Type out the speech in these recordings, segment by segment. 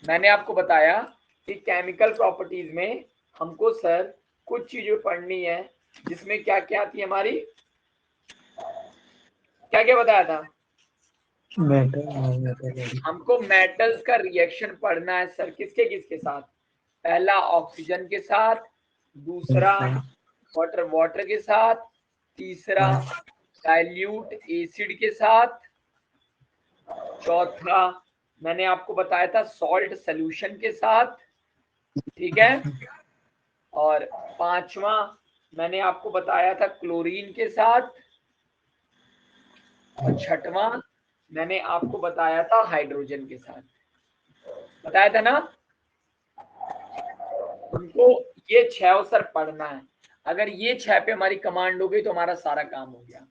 मैंने आपको बताया कि केमिकल प्रॉपर्टीज में हमको सर कुछ चीजें पढ़नी है, जिसमें क्या क्या आती है हमारी, क्या क्या बताया था हमको मेटल्स का रिएक्शन पढ़ना है सर, किसके किसके साथ, पहला ऑक्सीजन के साथ, दूसरा वाटर के साथ, तीसरा डाइल्यूट एसिड के साथ, चौथा मैंने आपको बताया था सॉल्ट सॉल्यूशन के साथ, ठीक है, और पांचवा मैंने आपको बताया था क्लोरीन के साथ, और छठवां मैंने आपको बताया था हाइड्रोजन के साथ। बताया था ना, हमको ये 6 अवसर पढ़ना है। अगर ये 6 पे हमारी कमांड हो गई तो हमारा सारा काम हो गया।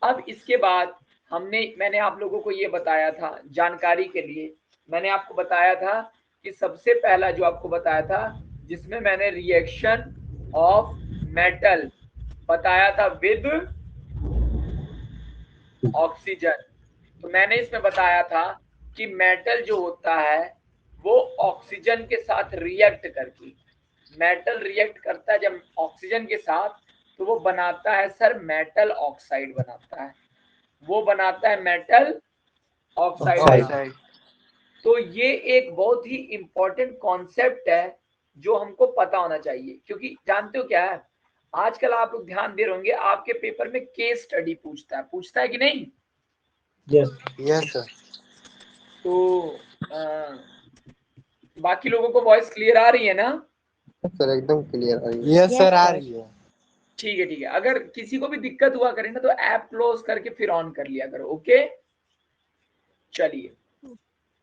अब इसके बाद मैंने आप लोगों को ये बताया था जानकारी के लिए, मैंने आपको बताया था कि सबसे पहला जो आपको बताया था, जिसमें मैंने रिएक्शन ऑफ मेटल बताया था विद ऑक्सीजन, तो मैंने इसमें बताया था कि मेटल जो होता है वो ऑक्सीजन के साथ रिएक्ट करके, मेटल रिएक्ट करता है जब ऑक्सीजन के साथ, तो वो बनाता है सर मेटल ऑक्साइड बनाता है, वो बनाता है मेटल ऑक्साइड। तो ये एक बहुत ही इंपॉर्टेंट कॉन्सेप्ट है जो हमको पता होना चाहिए, क्योंकि जानते हो क्या है, आजकल आप लोग ध्यान दे रहे होंगे आपके पेपर में केस स्टडी पूछता है कि नहीं? Yes sir. तो बाकी लोगों को वॉइस क्लियर आ रही है ना? सर एकदम क्लियर आ रही है। यस सर आ रही है। ठीक है ठीक है, अगर किसी को भी दिक्कत हुआ करे ना तो ऐप क्लोज करके फिर ऑन कर लिया करो। ओके चलिए,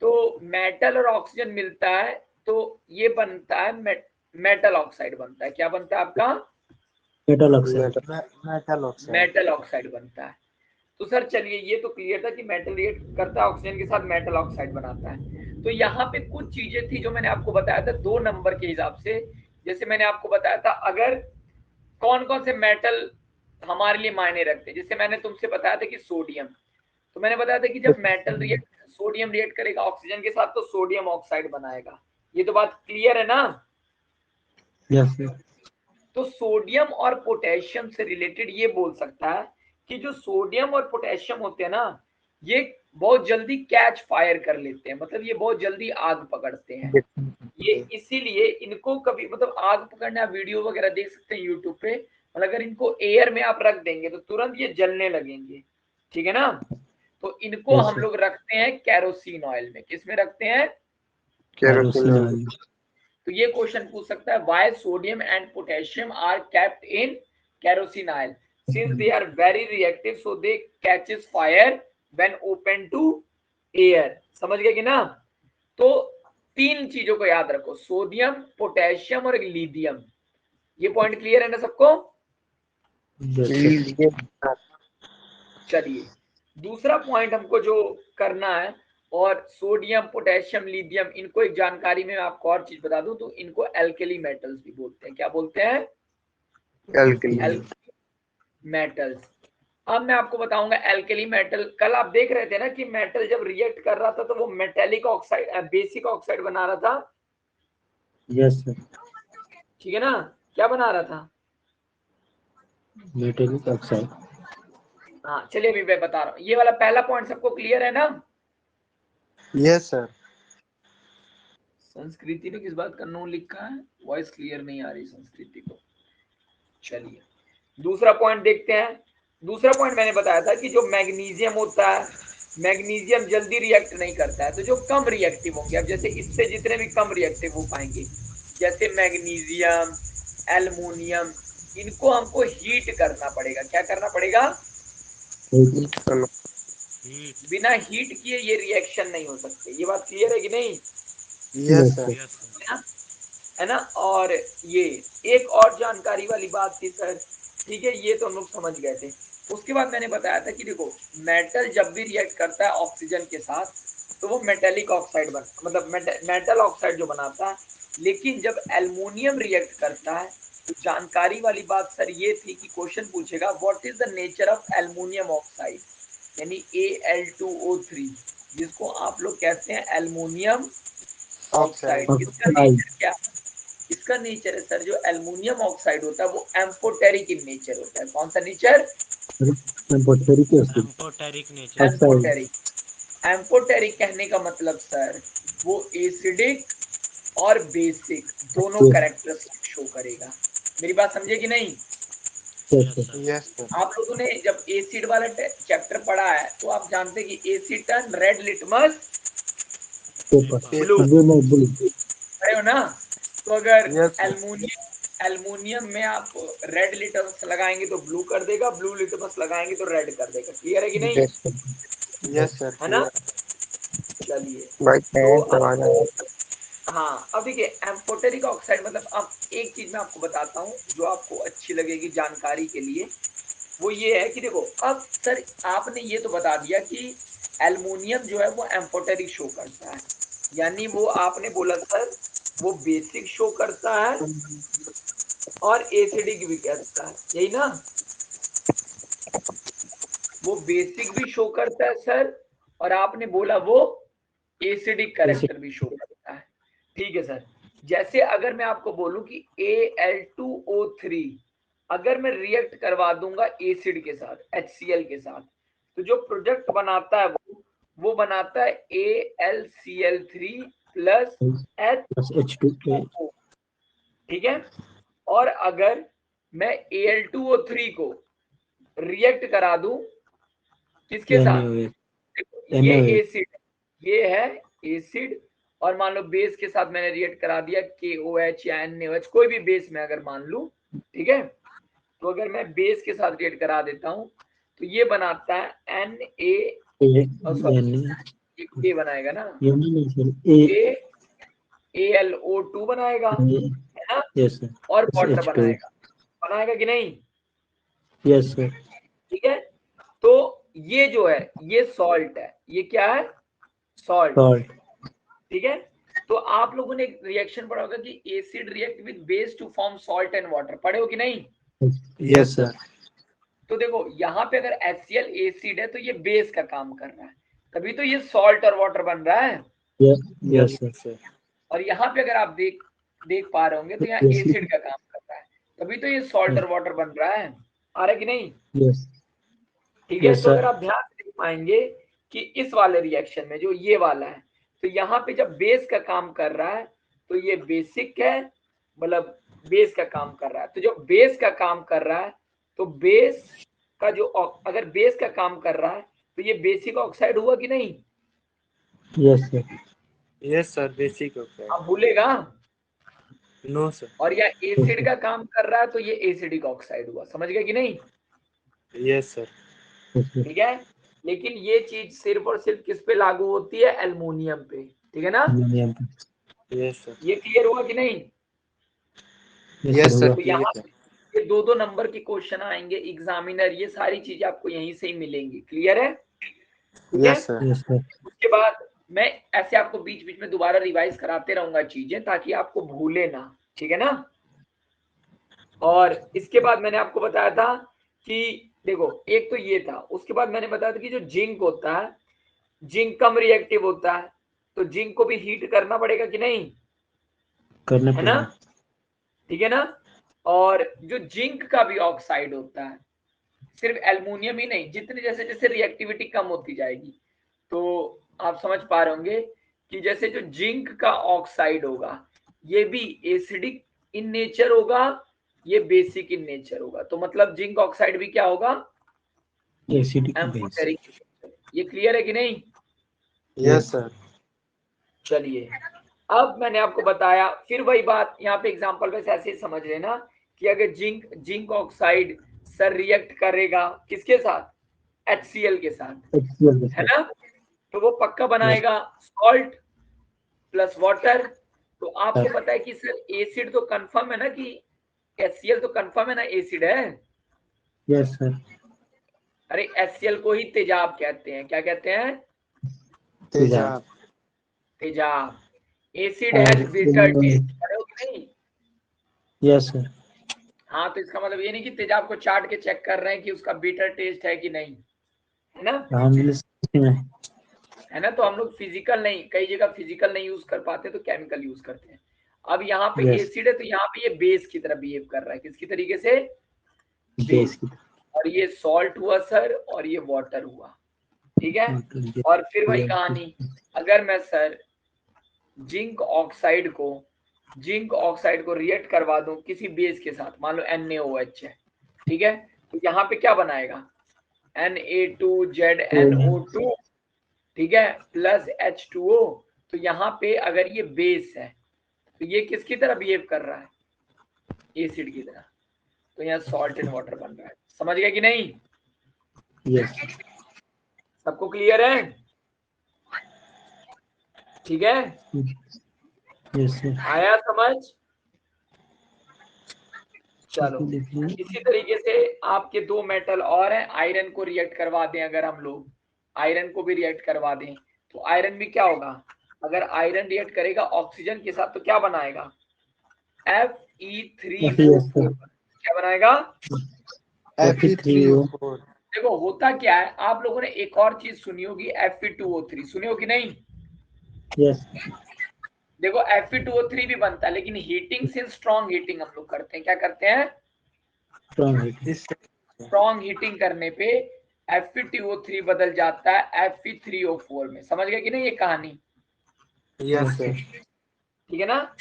तो मेटल और ऑक्सीजन मिलता है तो ये बनता है मेटल ऑक्साइड बनता है। क्या बनता है आपका? Metal oxide. मेटल ऑक्साइड बनता है। तो सर चलिए, ये तो क्लियर था कि मेटल रिएक्ट करता है ऑक्सीजन के साथ, मेटल ऑक्साइड बनाता है। तो यहाँ पे कुछ चीजें थी जो मैंने आपको बताया था 2 नंबर के हिसाब से। जैसे मैंने आपको बताया था अगर कौन कौन से मेटल हमारे लिए मायने रखते हैं, जैसे मैंने तुमसे बताया था कि सोडियम, तो मैंने बताया था कि जब मेटल रिएक्ट सोडियम रिएक्ट करेगा ऑक्सीजन के साथ तो सोडियम ऑक्साइड बनाएगा। ये तो बात क्लियर है ना? Yes sir. तो सोडियम और पोटेशियम से रिलेटेड ये बोल सकता है कि जो सोडियम और पोटेशियम होते हैं ना, ये बहुत जल्दी कैच फायर कर लेते हैं, मतलब ये बहुत जल्दी आग पकड़ते हैं। ये इसीलिए इनको कभी, मतलब आग पकड़ने आप वीडियो वगैरह देख सकते हैं यूट्यूब पे, मतलब अगर इनको एयर में आप रख देंगे तो तुरंत ये जलने लगेंगे, ठीक है ना? तो इनको हम लोग रखते हैं कैरोसिन ऑयल में। किस में रखते हैं? Kerosene oil. तो ये क्वेश्चन पूछ सकता है why sodium and potassium are kept in kerosene oil since they are very reactive so they catches fire when open to air। समझ गए कि ना? तो 3 चीजों को याद रखो, सोडियम, पोटेशियम और लिथियम। ये पॉइंट क्लियर है ना सबको? चलिए, दूसरा पॉइंट हमको जो करना है, और सोडियम, पोटेशियम, लिथियम, इनको एक जानकारी में आपको और चीज बता दूं तो इनको एल्केली मेटल्स भी बोलते हैं। क्या बोलते हैं? Alkali metals. अब मैं आपको बताऊंगा एल्केली मेटल। कल आप देख रहे थे ना कि मेटल जब रिएक्ट कर रहा था तो वो मेटेलिक ऑक्साइड, बेसिक ऑक्साइड बना रहा था। Yes sir. ठीक है ना? क्या बना रहा था? Metallic oxide. हाँ चलिए, अभी मैं बता रहा हूँ। ये वाला पहला पॉइंट सबको क्लियर है ना? Yes sir. संस्कृति ने किस बात का नो लिखा है? वॉइस क्लियर नहीं आ रही संस्कृति को। चलिए, दूसरा पॉइंट देखते हैं। दूसरा पॉइंट मैंने बताया था कि जो मैग्नीशियम होता है, मैग्नीशियम जल्दी रिएक्ट नहीं करता है, तो जो कम रिएक्टिव होंगे, अब जैसे इससे जितने भी कम रिएक्टिव हो पाएंगे, जैसे मैग्नीशियम, एल्युमिनियम, इनको हमको हीट करना पड़ेगा। क्या करना पड़ेगा? बिना हीट किए ये रिएक्शन नहीं हो सकते। ये बात क्लियर है कि नहीं? Yes sir. है ना? और ये एक और जानकारी वाली बात थी सर, ठीक है, ये तो हम लोग समझ गए थे। उसके बाद मैंने बताया था कि देखो, मेटल जब भी रिएक्ट करता है ऑक्सीजन के साथ तो वो मेटेलिक ऑक्साइड मतलब मेटल ऑक्साइड जो बनाता है। लेकिन जब एल्युमिनियम रिएक्ट करता है तो जानकारी वाली बात सर ये थी कि क्वेश्चन पूछेगा what is the nature of aluminium oxide, यानी Al2O3, जिसको आप लोग कहते हैं एल्युमिनियम ऑक्साइड। इसका नेचर क्या, इसका नेचर है सर, जो एल्युमिनियम ऑक्साइड होता है वो एम्फोटेरिक इन नेचर होता है। कौन सा नेचर? एम्फोटेरिक। एम्फोटेरिक कहने का मतलब सर वो एसिडिक और बेसिक दोनों कैरेक्टरिस्टिक शो करेगा। मेरी बात समझे कि नहीं? Yes sir. आप लोगों ने जब एसिड वाला चैप्टर पढ़ा है तो आप जानते हैं कि asset turn red litmus blue, पढ़े हो ना? तो अगर एल्युमिनियम में आप रेड लिटमस लगाएंगे तो ब्लू कर देगा, ब्लू लिटमस लगाएंगे तो रेड कर देगा। क्लियर है कि नहीं? यस सर, है ना? चलिए भाई तो हाँ, अब देखिए एम्फोटेरिक ऑक्साइड मतलब, अब एक चीज मैं आपको बताता हूँ जो आपको अच्छी लगेगी जानकारी के लिए, वो ये है कि देखो, अब सर आपने ये तो बता दिया कि एल्युमिनियम जो है वो एम्फोटेरिक शो करता है, यानी वो आपने बोला सर वो बेसिक शो करता है और एसिडिक भी करता है, यही ना? वो बेसिक भी शो करता है सर, और आपने बोला वो एसिडिक कैरेक्टर भी शो करता है। ठीक है सर। जैसे अगर मैं आपको बोलूं कि Al2O3 अगर मैं रिएक्ट करवा दूंगा एसिड के साथ, HCl के साथ, तो जो प्रोडक्ट बनाता है वो बनाता है AlCl3 प्लस H2O। ठीक है। और अगर मैं Al2O3 को रिएक्ट करा दूं किसके साथ? ये एसिड, ये है एसिड, और मान लो बेस के साथ मैंने रिएक्ट करा दिया KOH या NaOH, कोई भी बेस में अगर मान लूं, ठीक है, तो अगर मैं बेस के साथ रिएक्ट करा देता हूं तो ये बनाता है ये बनाएगा ना AlO2 बनाएगा, है ना? और वाटर बनाएगा कि नहीं? Yes sir. ठीक है। तो ये जो है ये सॉल्ट है, ये क्या है? सॉल्ट। ठीक है। तो आप लोगों ने एक रिएक्शन पढ़ा होगा कि acid react with base to form salt and water, पढ़े हो कि नहीं? Yes sir. तो देखो यहाँ पे अगर HCl एसिड है तो ये बेस का काम कर रहा है, तभी तो ये सॉल्ट और वाटर बन रहा है। Yes sir. और यहाँ पे अगर आप देख पा रहे होंगे तो यहाँ एसिड का काम कर रहा है, तभी तो ये सॉल्ट और वाटर बन रहा है। आ रहा है कि नहीं? यस। ठीक है। तो अगर आप ध्यान से देख पाएंगे कि इस वाले रिएक्शन में जो ये वाला है, तो यहाँ पे जब बेस का काम कर रहा है तो ये बेसिक है, मतलब बेस का काम कर रहा है। तो जब बेस का काम कर रहा है तो बेस का जो अगर बेस का काम कर रहा है तो ये बेसिक ऑक्साइड हुआ कि नहीं? Yes sir. Yes sir, basic oxide. आप भूलेगा? No sir. और या एसिड का काम कर रहा है तो ये एसिडिक ऑक्साइड हुआ, समझ गए कि नहीं? Yes sir. ठीक है। लेकिन ये चीज सिर्फ और सिर्फ किस पे लागू होती है? एल्युमिनियम पे। ठीक है ना? Yes sir. ये क्लियर हुआ कि नहीं? Yes sir. तो यहाँ ये दो नंबर के क्वेश्चन आएंगे एग्जामिनर, ये सारी चीजें आपको यहीं से ही मिलेंगी। क्लियर है? ठीक है। Yes sir. उसके बाद मैं ऐसे आपको बीच बीच में दोबारा रिवाइज कराते रहूंगा चीजें, ताकि आपको भूले ना। ठीक है ना? और इसके बाद मैंने आपको बताया था कि देखो, एक तो ये था, उसके बाद मैंने बताया था कि जो जिंक होता है, जिंक कम रिएक्टिव होता है, तो जिंक को भी हीट करना पड़ेगा कि नहीं? करना है ना? ठीक है ना? और जो जिंक का भी ऑक्साइड होता है, सिर्फ एल्युमिनियम ही नहीं, जितने जैसे जैसे रिएक्टिविटी कम होती जाएगी, तो आप समझ पा रहे होंगे कि जैसे जो जिंक का ऑक्साइड होगा ये भी एसिडिक इन नेचर होगा, ये बेसिक इन नेचर होगा। तो मतलब जिंक ऑक्साइड भी क्या होगा? Acidic base. ये क्लियर है कि नहीं? Yes sir. चलिए, अब मैंने आपको बताया, फिर वही बात यहाँ पे एग्जांपल वैसे ऐसे ही समझ लेना कि अगर जिंक ऑक्साइड सर रिएक्ट करेगा किसके साथ? HCl के साथ, है ना? तो वो पक्का बनाएगा सॉल्ट प्लस वाटर। तो आपको पता है कि सर एसिड तो कंफर्म है ना, कि HCl तो कंफर्म है ना एसिड है? Yes sir. अरे HCl को ही तेजाब कहते हैं। क्या कहते हैं? तेजाब। तेजाब। एसिड हैज बिटर टेस्ट, नहीं? Yes sir. हाँ, तो इसका मतलब ये नहीं कि तेजाब को चाट के चेक कर रहे हैं कि उसका बीटर टेस्ट है कि नहीं, है ना? है ना। तो हम लोग फिजिकल नहीं, कई जगह फिजिकल नहीं यूज कर पाते तो केमिकल यूज करते हैं। अब यहाँ पे Yes. एसिड है तो यहाँ पे ये बेस की तरह बिहेव कर रहा है, किसकी तरीके से, बेस बेस। की और ये सॉल्ट हुआ सर, और ये वाटर हुआ, ठीक है। तरह। और फिर वही कहानी, अगर मैं सर जिंक ऑक्साइड को रिएक्ट करवा दूं किसी बेस के साथ, मान लो NaOH है, ठीक है, तो यहाँ पे क्या बनाएगा, Na2ZNO2, ठीक है, प्लस H2O। तो यहाँ पे अगर ये बेस है तो ये किसकी तरह बिहेव कर रहा है, एसिड की तरह। तो यहाँ सॉल्ट इन वाटर बन रहा है। समझ गए कि नहीं? यस सबको क्लियर है? ठीक है, यस सर। आया समझ? चलो, इसी तरीके से आपके दो मेटल और हैं, आयरन को रिएक्ट करवा दें, अगर हम लोग आयरन को भी रिएक्ट करवा दें तो आयरन भी क्या होगा, अगर आयरन रिएक्ट करेगा ऑक्सीजन के साथ तो क्या बनाएगा, Fe3O4। क्या बनाएगा, Fe3O4। देखो होता क्या है, आप लोगों ने एक और चीज सुनी होगी, Fe2O3, सुनी होगी नहीं? यस देखो Fe2O3 भी बनता है, लेकिन हीटिंग से स्ट्रॉन्ग हीटिंग हम लोग करते हैं, क्या करते हैं, स्ट्रॉन्ग हीटिंग करने पे Fe2O3 बदल जाता है Fe3O4 में। समझ गए कि नहीं ये कहानी? Yes sir. ठीक है ना।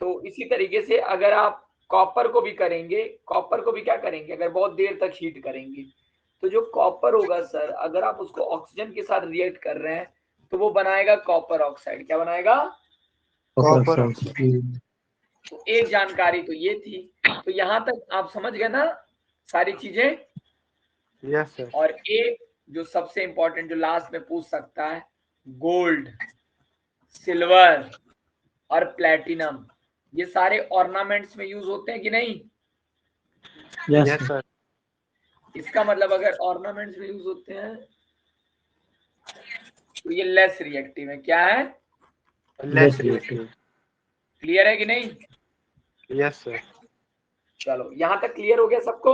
तो इसी तरीके से अगर आप कॉपर को भी करेंगे, कॉपर को भी क्या करेंगे, अगर बहुत देर तक हीट करेंगे तो जो कॉपर होगा सर, अगर आप उसको ऑक्सीजन के साथ रिएक्ट कर रहे हैं तो वो बनाएगा कॉपर ऑक्साइड। क्या बनाएगा, कॉपर। तो एक जानकारी तो ये थी। तो यहां तक आप समझ गए ना सारी चीजें? Yes sir. और एक जो सबसे इंपॉर्टेंट जो लास्ट में पूछ सकता है, गोल्ड, सिल्वर और प्लेटिनम, ये सारे ऑर्नामेंट्स में यूज होते हैं कि नहीं? Yes sir. इसका मतलब अगर ऑर्नामेंट्स में यूज होते हैं तो ये लेस रिएक्टिव है। क्या है, लेस रिएक्टिव। क्लियर है कि नहीं? Yes sir. चलो यहां तक क्लियर हो गया सबको,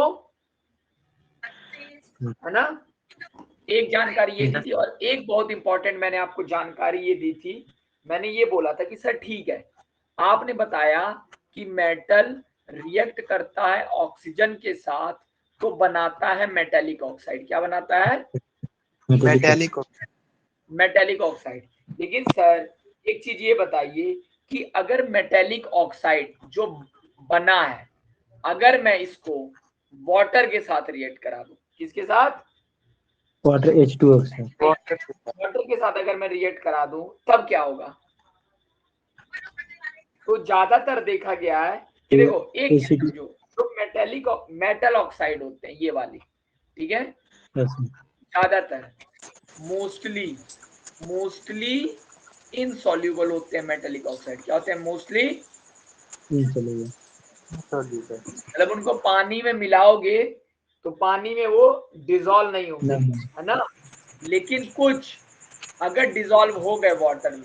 है ना। एक जानकारी ये दी थी, और एक बहुत इंपॉर्टेंट मैंने आपको जानकारी ये दी थी, मैंने ये बोला था कि सर ठीक है, आपने बताया कि मेटल रिएक्ट करता है ऑक्सीजन के साथ तो बनाता है मेटेलिक ऑक्साइड। क्या बनाता है, मेटेलिक ऑक्साइड। लेकिन सर एक चीज ये बताइए कि अगर मेटेलिक ऑक्साइड जो बना है, अगर मैं इसको वाटर के साथ रिएक्ट करा दूं, किसके साथ, वाटर H2O से, वाटर के साथ अगर मैं रिएक्ट करा दूं तब क्या होगा। तो ज्यादातर देखा गया है कि देखो एक जो मेटल ऑक्साइड होते हैं ये वाली, ठीक है, ज्यादातर मोस्टली इनसॉल्युबल होते हैं मेटेलिक ऑक्साइड। क्या होते हैं, मोस्टली, मतलब उनको पानी में मिलाओगे तो पानी में वो डिसॉल्व नहीं होंगे, है ना। लेकिन कुछ अगर डिसॉल्व हो गए वाटर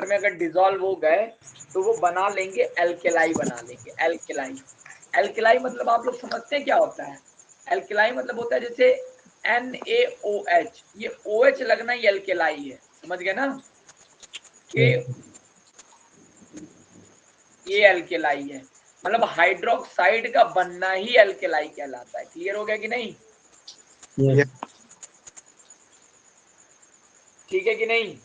में अगर डिसॉल्व हो गए तो वो बना लेंगे एल्केलाई, बना लेंगे एल्केलाई मतलब आप लोग समझते हैं क्या होता है, एल्केलाई मतलब होता है जैसे NaOH, ये OH लगना ही एल्केलाई है। समझ गए ना कि ये एल्केलाई है, मतलब हाइड्रोक्साइड का बनना ही एल्केलाई कहलाता है। क्लियर हो गया कि नहीं? ठीक है कि नहीं?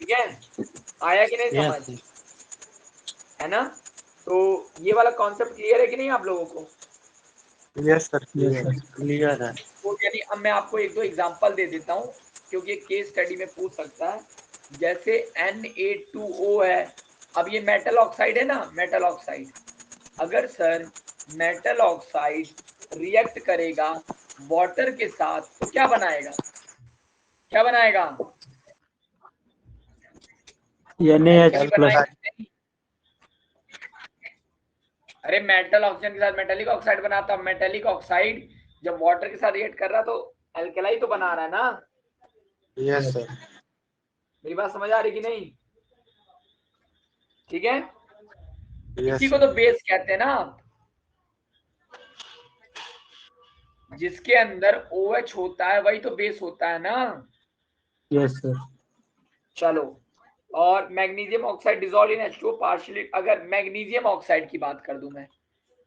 ठीक है, आया कि नहीं समझ, है ना। तो ये वाला कॉन्सेप्ट क्लियर है कि नहीं आप लोगों को? यस सर, क्लियर है। तो यानी अब मैं आपको एक दो एग्जांपल दे देता हूँ, क्योंकि केस स्टडी में पूछ सकता है। जैसे Na2O है, अब ये मेटल ऑक्साइड है ना, मेटल ऑक्साइड, अगर सर मेटल ऑक्साइड रिएक्ट करेगा वाटर के साथ तो क्या बनाएगा, क्या बनाएगा, NaH प्लस। अरे मेटल ऑक्सीजन के साथ मेटेलिक ऑक्साइड बनाता, मेटेलिक ऑक्साइड जब वाटर के साथ रिएक्ट कर रहा तो अल्कलाई तो बना रहा है ना। Yes sir. मेरी बात समझ आ रही कि नहीं? ठीक है, यस इसी को तो बेस कहते हैं ना आप, जिसके अंदर OH होता है वही तो बेस होता है ना। Yes, sir. चलो, और magnesium oxide dissolve in H2O partially. अगर मैग्नीशियम ऑक्साइड की बात कर दूं मैं,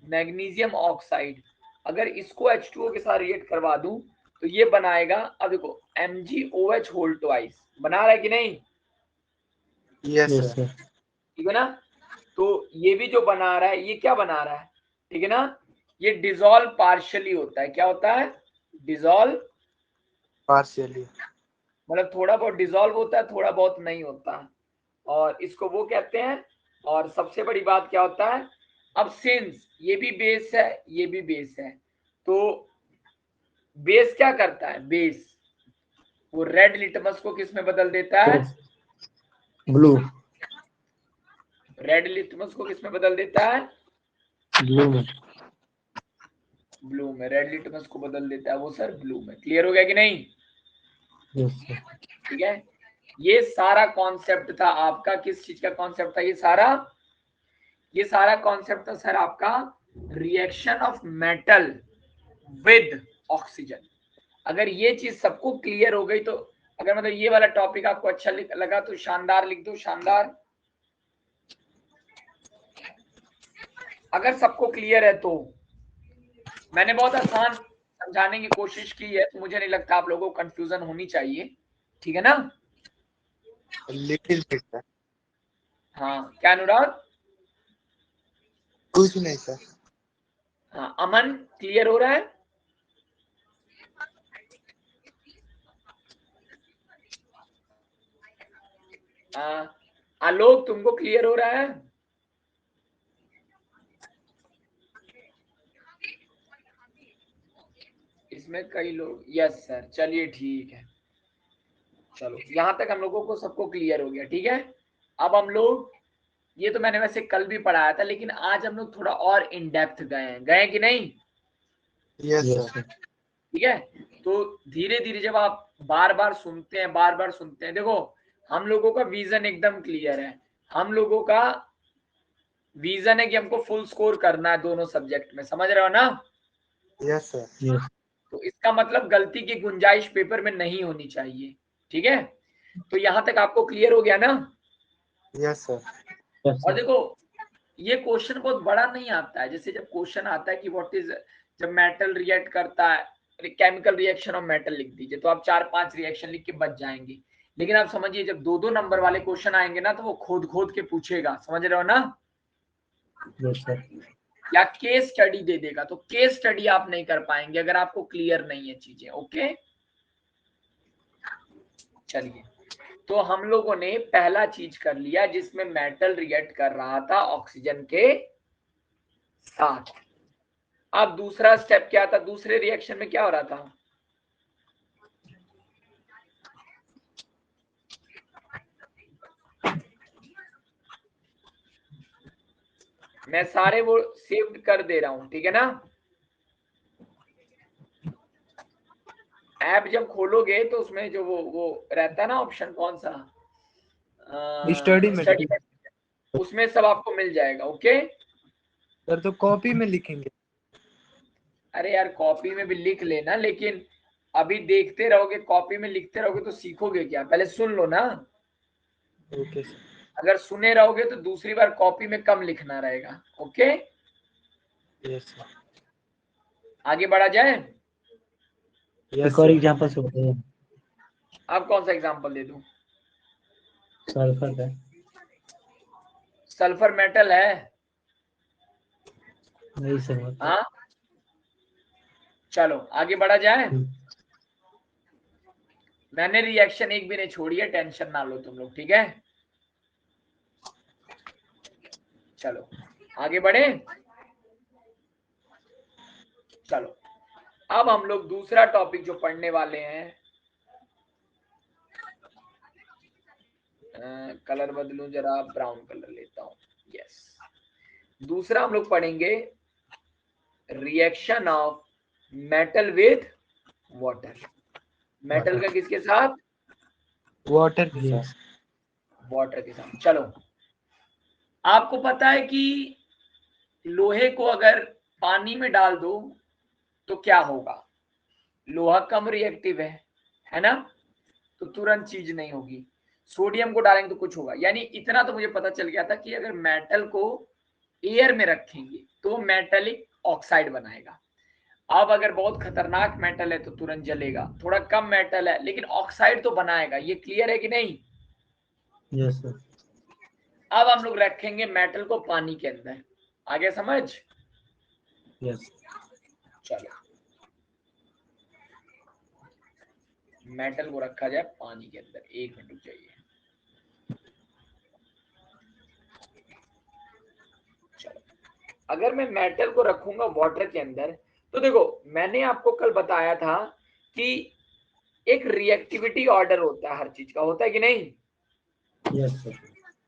मैग्नीशियम ऑक्साइड अगर इसको H2O के साथ रिएक्ट करवा दूं तो ये बनाएगा, अब देखो MgOH होल ट्वाइस बना रहा है कि नहीं? Yes Yes, sir. sir. ठीक है ना? तो ये भी जो बना रहा है ये क्या बना रहा है? ठीक है ना? ये डिसॉल्व पार्शियली होता है। क्या होता है? डिसॉल्व पार्शियली, मतलब थोड़ा बहुत डिसॉल्व होता है, थोड़ा बहुत नहीं होता, और इसको वो कहते हैं। और सबसे बड़ी बात क्या होता है, अब सिंस ये भी बेस है, ये भी बेस है, तो बेस क्या करता है? बेस वो रेड लिटमस को किस में बदल देता है? Yes. Blue. रेड लिटमस को किस में बदल देता है? Blue में. ब्लू में। रेड लिटमस को बदल देता है वो सर ब्लू में। क्लियर हो गया कि नहीं? Yes, sir. ठीक है, ये सारा कॉन्सेप्ट था आपका। किस चीज का कॉन्सेप्ट था ये सारा? ये सारा कॉन्सेप्ट था सर आपका reaction of metal with oxygen. अगर ये चीज सबको क्लियर हो गई तो, अगर मतलब ये वाला टॉपिक आपको अच्छा लगा तो शानदार लिख दो, शानदार। अगर सबको क्लियर है तो मैंने बहुत आसान समझाने की कोशिश की है, तो मुझे नहीं लगता आप लोगों को कंफ्यूजन होनी चाहिए। ठीक है ना? Little bit sir. हाँ, क्या अनुराग? कुछ नहीं सर। हाँ, अमन क्लियर हो रहा है? आलोक तुमको क्लियर हो रहा है? इसमें कई लोग यस सर, चलिए ठीक है। चलो, यहां तक हम लोगों को सबको क्लियर हो गया। ठीक है, अब हम लोग, ये तो मैंने वैसे कल भी पढ़ाया था, लेकिन आज हम लोग थोड़ा और इन डेप्थ गए कि नहीं? Yes Yes, sir. sir. ठीक है, तो धीरे धीरे जब आप बार बार सुनते हैं, बार बार सुनते हैं, देखो हम लोगों का विजन एकदम क्लियर है। हम लोगों का विजन है कि हमको फुल स्कोर करना है दोनों सब्जेक्ट में, समझ रहे हो ना? Yes sir. Yes. तो इसका मतलब गलती की गुंजाइश पेपर में नहीं होनी चाहिए। ठीक है, तो यहां तक आपको क्लियर हो गया ना? Yes sir. Yes, और sir. देखो, ये क्वेश्चन बहुत बड़ा नहीं आता है। जैसे जब क्वेश्चन आता है कि व्हाट इज, जब मेटल रिएक्ट करता है, केमिकल रिएक्शन ऑफ मेटल लिख दीजिए, तो आप 4-5 रिएक्शन लिख के बच जाएंगे। लेकिन आप समझिए, जब 2-2 नंबर वाले क्वेश्चन आएंगे ना, तो वो खोद खोद के पूछेगा, समझ रहे हो ना? Yes, sir. या केस स्टडी दे देगा, तो केस स्टडी आप नहीं कर पाएंगे अगर आपको क्लियर नहीं है चीजें। ओके, चलिए, तो हम लोगों ने पहला चीज कर लिया जिसमें मेटल रिएक्ट कर रहा था ऑक्सीजन के साथ। अब दूसरा स्टेप क्या था? दूसरे रिएक्शन में क्या हो रहा था? मैं सारे वो सेव कर दे रहा हूं, ठीक है ना? ऐप जब खोलोगे तो उसमें जो वो रहता है ना ऑप्शन, कौन सा? स्टडी स्टडी, में उसमें सब आपको मिल जाएगा। ओके, सर, तो कॉपी में लिखेंगे? अरे यार कॉपी में भी लिख लेना, लेकिन अभी देखते रहोगे, कॉपी में लिखते रहोगे तो सीखोगे क्या? पहले सुन लो ना। Okay sir. अगर सुने रहोगे तो दूसरी बार कॉपी में कम लिखना रहेगा। Okay, yes sir. आगे बढ़ा जाए। यस एक और सर। एग्जांपल से बताइए. अब कौन सा एग्जांपल दे दूं? सल्फर का. सल्फर मेटल है? नहीं सर. हाँ, चलो आगे बढ़ा जाए। मैंने रिएक्शन एक भी नहीं छोड़ी है, टेंशन ना लो तुम लोग, ठीक है? चलो आगे बढ़े। चलो, अब हम लोग दूसरा टॉपिक जो पढ़ने वाले हैं, कलर बदलूं जरा, ब्राउन कलर लेता हूं। यस, दूसरा हम लोग पढ़ेंगे reaction of metal with water. Metal का किसके साथ? वाटर के Yes. साथ। वाटर के साथ। चलो, आपको पता है कि लोहे को अगर पानी में डाल दो तो क्या होगा? लोहा कम रिएक्टिव है ना? तो तुरंत चीज नहीं होगी, सोडियम को डालेंगे तो कुछ होगा। यानी इतना तो मुझे पता चल गया था कि अगर मेटल को एयर में रखेंगे तो मेटेलिक ऑक्साइड बनाएगा। अब अगर बहुत खतरनाक मेटल है तो तुरंत जलेगा, थोड़ा कम मेटल है लेकिन ऑक्साइड तो बनाएगा। ये क्लियर है कि नहीं? Yes sir. अब हम लोग रखेंगे मेटल को पानी के अंदर, आगे समझ? यस। चलो मेटल को रखा जाए पानी के अंदर, 1 मिनट रुक जाइए। चलो अगर मैं मेटल को रखूंगा वाटर के अंदर तो देखो मैंने आपको कल बताया था कि एक रिएक्टिविटी ऑर्डर होता है हर चीज का, होता है कि नहीं? Yes sir.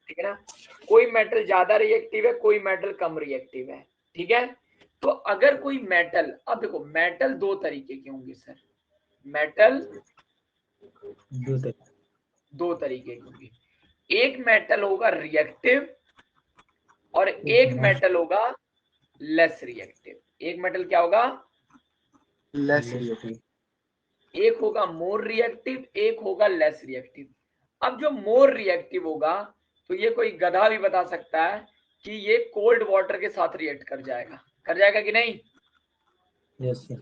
ठीक है ना? कोई मेटल ज्यादा रिएक्टिव है, कोई मेटल कम रिएक्टिव है, ठीक है? तो अगर कोई मेटल, अब देखो मेटल दो तरीके के होंगे सर, मेटल दो तरीके के होंगे। एक मेटल होगा रिएक्टिव और एक मेटल होगा लेस रिएक्टिव। एक मेटल क्या होगा? Less reactive. एक होगा मोर रिएक्टिव, एक होगा लेस रिएक्टिव। अब जो मोर रिएक्टिव होगा तो ये कोई गधा भी बता सकता है कि ये कोल्ड वाटर के साथ रिएक्ट कर जाएगा कि नहीं? Yes sir.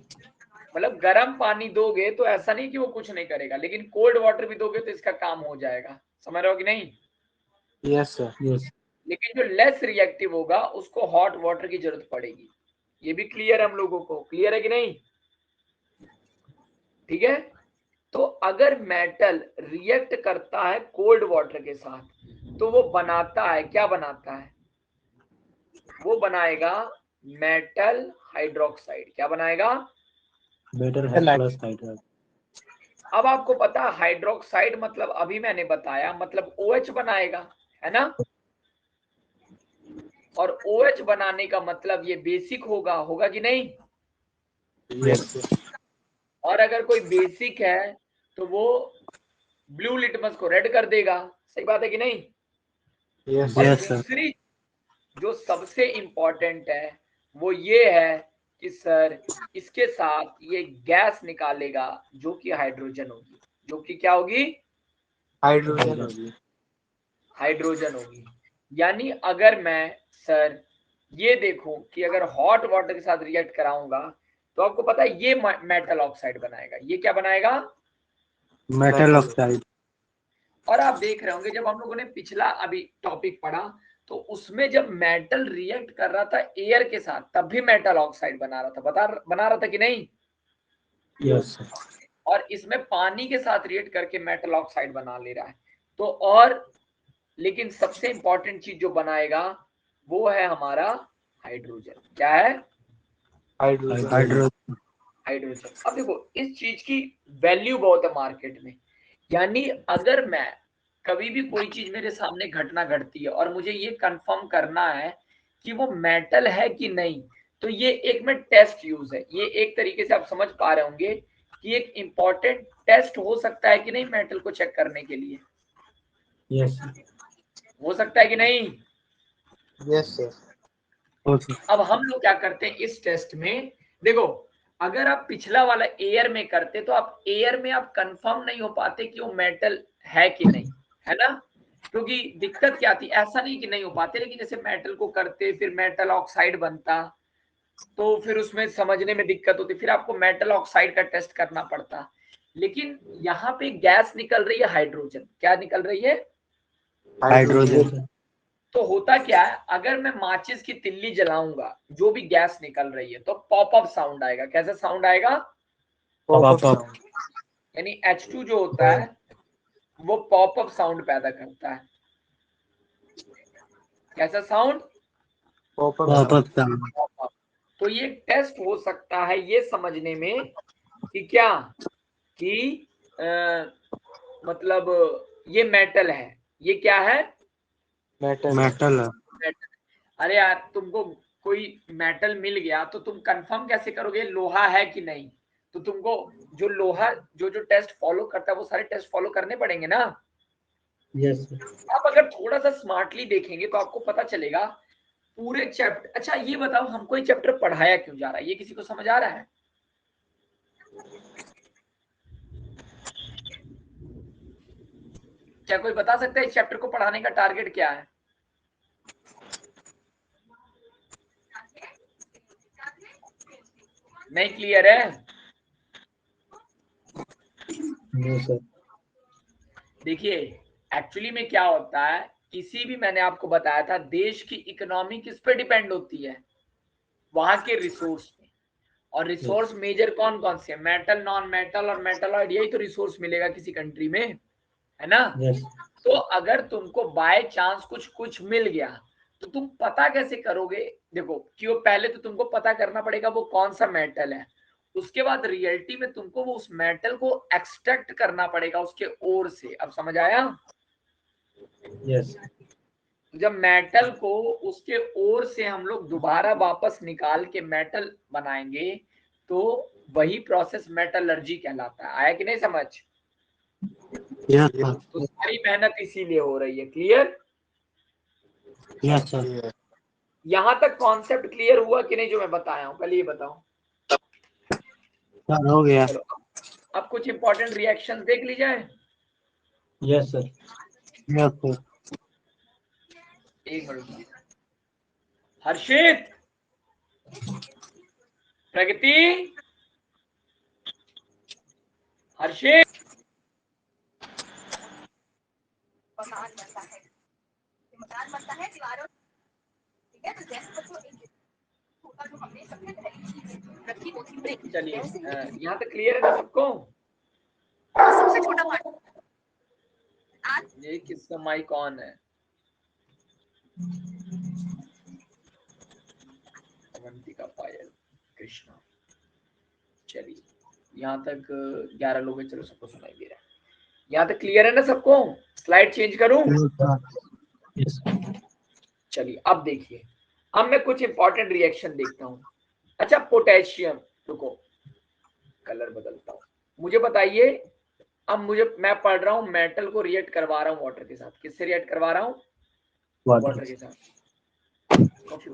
मतलब गर्म पानी दोगे तो ऐसा नहीं कि वो कुछ नहीं करेगा, लेकिन कोल्ड वाटर भी दोगे तो इसका काम हो जाएगा, समझ रहे हो कि नहीं? Yes sir. यस। लेकिन जो लेस रिएक्टिव होगा उसको हॉट वाटर की जरूरत पड़ेगी। ये भी क्लियर हम लोगों को, क्लियर है कि नहीं? ठीक है। तो अगर मेटल रिएक्ट करता है कोल्ड वाटर के साथ तो वो बनाता है, क्या बनाता है? वो बनाएगा मेटल हाइड्रोक्साइड। क्या बनाएगा? Better hydroxide. अब आपको पता है हाइड्रोक्साइड मतलब अभी मैंने बताया, मतलब OH बनाएगा, है ना? और OH बनाने का मतलब ये बेसिक होगा कि नहीं? यस। और अगर कोई बेसिक है तो वो ब्लू लिटमस को रेड कर देगा, सही बात है कि नहीं? यस और यस सर। दूसरी जो सबसे इंपॉर्टेंट है वो ये है कि सर इसके साथ ये गैस निकालेगा जो कि हाइड्रोजन होगी। जो कि क्या होगी? हाइड्रोजन होगी। हाइड्रोजन होगी। यानी अगर मैं सर ये देखूं कि अगर हॉट वाटर के साथ रिएक्ट कराऊंगा तो आपको पता है ये मेटल ऑक्साइड बनाएगा। ये क्या बनाएगा? Metal oxide. और आप देख रहे होंगे जब हम लोगों ने पिछला अभी टॉपिक पढ़ा तो उसमें जब मेटल रिएक्ट कर रहा था एयर के साथ तब भी मेटल ऑक्साइड बना रहा था, बना रहा था कि नहीं? Yes sir. और इसमें पानी के साथ रिएक्ट करके मेटल ऑक्साइड बना ले रहा है। तो और लेकिन सबसे इंपॉर्टेंट चीज जो बनाएगा वो है हमारा हाइड्रोजन। क्या है? हाइड्रोजन। हाइड्रोजन। अब देखो इस चीज की वैल्यू बहुत है मार्केट में। यानी अगर मैं कभी भी कोई चीज मेरे सामने घटना घटती है और मुझे ये कंफर्म करना है कि वो मेटल है कि नहीं, तो ये एक में टेस्ट यूज है। ये एक तरीके से आप समझ पा रहे होंगे कि एक इंपॉर्टेंट टेस्ट हो सकता है कि नहीं मेटल को चेक करने के लिए। यस हो सकता है कि नहीं? Yes sir. अब हम लोग क्या करते हैं इस टेस्ट में, देखो अगर आप पिछला वाला एयर में करते तो आप एयर में आप कंफर्म नहीं हो पाते कि वो मेटल है कि नहीं, है ना? क्योंकि दिक्कत क्या थी, ऐसा नहीं कि नहीं हो पाते, लेकिन जैसे मेटल को करते फिर मेटल ऑक्साइड बनता तो फिर उसमें समझने में दिक्कत होती, फिर आपको मेटल ऑक्साइड का टेस्ट करना पड़ता। लेकिन यहाँ पे गैस निकल रही है हाइड्रोजन। क्या निकल रही है? हाइड्रोजन। तो होता क्या है, अगर मैं माचिस की तिल्ली जलाऊंगा जो भी गैस निकल रही है तो पॉपअप साउंड आएगा। कैसा साउंड आएगा? पॉपअप। यानी H2 जो होता है वो पॉपअप साउंड पैदा करता है। कैसा साउंड? पॉपअप। पॉपअप। तो ये टेस्ट हो सकता है ये समझने में कि क्या कि मतलब ये मेटल है। ये क्या है? मेटल। मेटल। मेटल। अरे यार तुमको कोई मेटल मिल गया तो तुम कंफर्म कैसे करोगे लोहा है कि नहीं? तो तुमको जो लोहा जो जो टेस्ट फॉलो करता है वो सारे टेस्ट फॉलो करने पड़ेंगे ना। यस आप अगर थोड़ा सा स्मार्टली देखेंगे तो आपको पता चलेगा पूरे चैप्टर। अच्छा ये बताओ हमको ये चैप्टर पढ़ाया क्यों जा रहा है, ये किसी को समझ आ रहा है? क्या कोई बता सकता है इस चैप्टर को पढ़ाने का टारगेट क्या है? नहीं क्लियर है? No sir. देखिए एक्चुअली में क्या होता है, किसी भी, मैंने आपको बताया था, देश की इकोनॉमी किस पे डिपेंड होती है? वहां के रिसोर्स पे। और रिसोर्स मेजर कौन कौन से? मेटल, नॉन मेटल और मेटलॉइड, यही तो रिसोर्स मिलेगा किसी कंट्री में, है ना? यस। तो अगर तुमको बाय चांस कुछ मिल गया तो तुम पता कैसे करोगे? देखो क्यों, पहले तो तुमको पता करना पड़ेगा वो कौन सा मेटल है, उसके बाद रियलिटी में तुमको वो उस मेटल को एक्सट्रैक्ट करना पड़ेगा उसके ओर से। अब समझ आया? यस। जब मेटल को उसके ओर से हम लोग दोबारा वापस निकाल के मेटल बनाएंगे तो वही प्रोसेस मेटलर्जी कहलाता है। आया कि नहीं समझ? यस तो सारी मेहनत इसीलिए हो रही है। क्लियर? Yes sir. यहां तक कॉन्सेप्ट क्लियर हुआ कि नहीं जो मैं बताया हूं? पहले ये बताओ। सर हो गया। चलो अब कुछ इंपॉर्टेंट रिएक्शन देख ली जाए। Yes sir. Yes sir. एक मिनट। हर्षित, प्रगति, हर्षित, मकान बनता है दीवारों, ठीक है, तो जैसे बच्चों एक होता जो हमने सबसे पहले रखी वो थी ब्रिक। चलिए यहाँ तक क्लियर है ना सबको? सबसे छोटा पार्ट ये किसका माइक ऑन है? अवंतिका पायल, कृष्णा। चलिए यहाँ तक 11 लोग हैं, चलो सबको सुनाई दे रहा है। यहाँ तक क्लियर है ना सबको? स्लाइड चेंज करूं? यस। चलिए अब देखिए, अब मैं कुछ इंपॉर्टेंट रिएक्शन देखता हूं। अच्छा पोटेशियम, रुको कलर बदलता हूं। मुझे बताइए, अब मैं पढ़ रहा हूं मेटल को रिएक्ट करवा रहा हूं वाटर के साथ। किससे रिएक्ट करवा रहा हूं? वाटर के साथ। कॉफी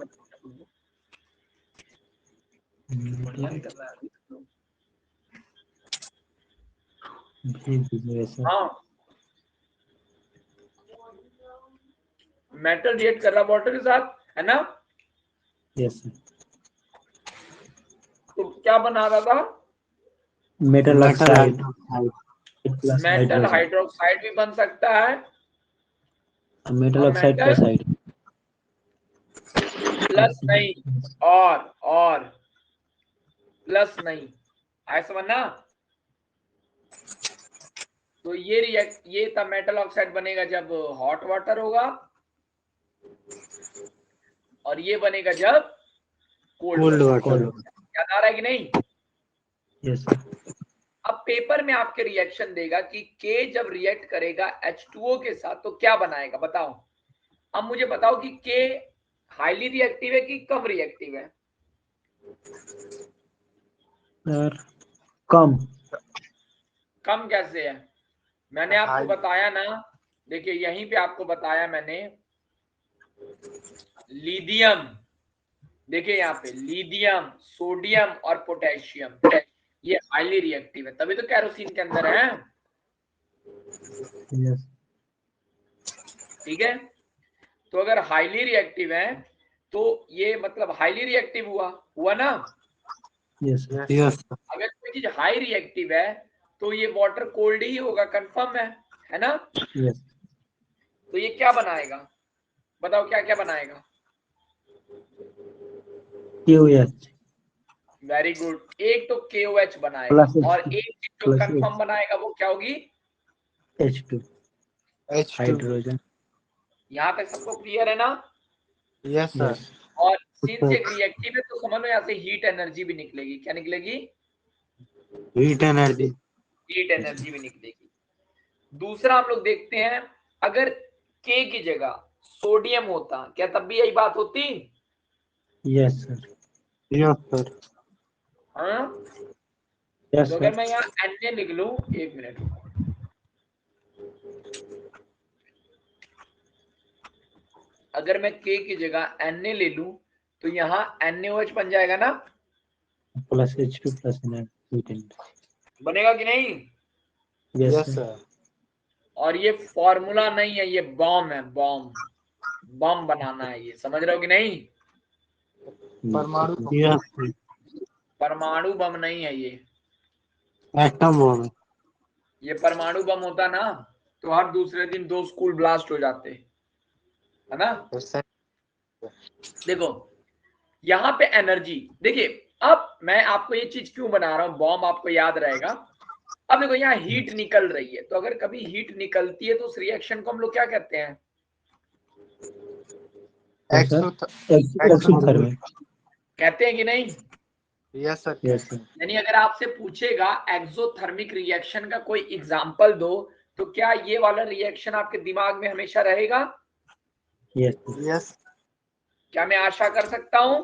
बढ़िया नहीं कर रहा है। हाँ मेटल रिएक्ट कर रहा वाटर के साथ, है ना? यस। तो क्या बना रहा था? Metal oxide. मेटल हाइड्रोक्साइड भी बन सकता है मेटल और oxide metal plus hide plus नहीं, और प्लस नहीं, आया समझना? तो ये तब मेटल ऑक्साइड बनेगा जब हॉट वाटर होगा, और ये बनेगा जब कोल्ड वाटर। याद आ रहा है कि नहीं? यस। अब पेपर में आपके रिएक्शन देगा कि के जब रिएक्ट करेगा H2O के साथ तो क्या बनाएगा, बताओ। अब मुझे बताओ कि के हाईली रिएक्टिव है कि कम रिएक्टिव है? सर कम। कम कैसे है? मैंने आपको बताया ना, देखिए यहीं पे आपको बताया मैंने, लिथियम, देखिए यहाँ पे लिथियम, सोडियम और पोटेशियम, ये हाईली रिएक्टिव है, तभी तो केरोसिन के अंदर है। यस। ठीक है, तो अगर हाईली रिएक्टिव है तो ये मतलब हाईली रिएक्टिव हुआ ना? यस। यस। अगर कोई चीज हाई रिएक्टिव है तो ये वाटर कोल्ड ही होगा, कंफर्म है ना? यस। तो ये क्या बनाएगा, बताओ क्या क्या बनाएगा? QH। वेरी गुड, एक तो KOH बनाएगा प्लस और एक चीज जो प्लस कंफर्म बनाएगा वो क्या होगी? H2 hydrogen. यहाँ तक सबको क्लियर है ना? Yes sir. और सिंस एक रिएक्टिव है तो समझ लो यहाँ से हीट एनर्जी भी निकलेगी। क्या निकलेगी? Heat energy. हीट एनर्जी भी निकलेगी। दूसरा हम लोग देखते हैं, अगर के की जगह सोडियम होता क्या तब भी यही बात होती? Yes sir. Yes sir. हाँ, यस तो सर। अगर मैं यहाँ Na लिख लूं, एक मिनट, अगर मैं के की जगह Na ले लूं तो यहाँ NaOH बन जाएगा ना? Plus H2 plus heat energy बनेगा कि नहीं? Yes yes sir. सर। और ये फॉर्मूला नहीं है, ये बॉम्ब है, बॉम्ब। बम बनाना है ये, समझ रहे हो कि नहीं? परमाणु बम नहीं है ये, एटम बम। ये परमाणु बम होता ना तो हर दूसरे दिन 2 स्कूल ब्लास्ट हो जाते, है ना? देखो यहाँ पे एनर्जी देखिए, अब मैं आपको ये चीज क्यों बना रहा हूँ, बॉम्ब आपको याद रहेगा। अब देखो यहाँ हीट निकल रही है, तो अगर कभी हीट निकलती है तो उस रिएक्शन को हम लोग क्या कहते हैं? एक्सोथर्मिक। कहते हैं कि नहीं? Yes sir. यानी अगर आपसे पूछेगा एक्सोथर्मिक रिएक्शन का कोई एग्जांपल दो, तो क्या ये वाला रिएक्शन आपके दिमाग में हमेशा रहेगा? यस। क्या मैं आशा कर सकता हूं?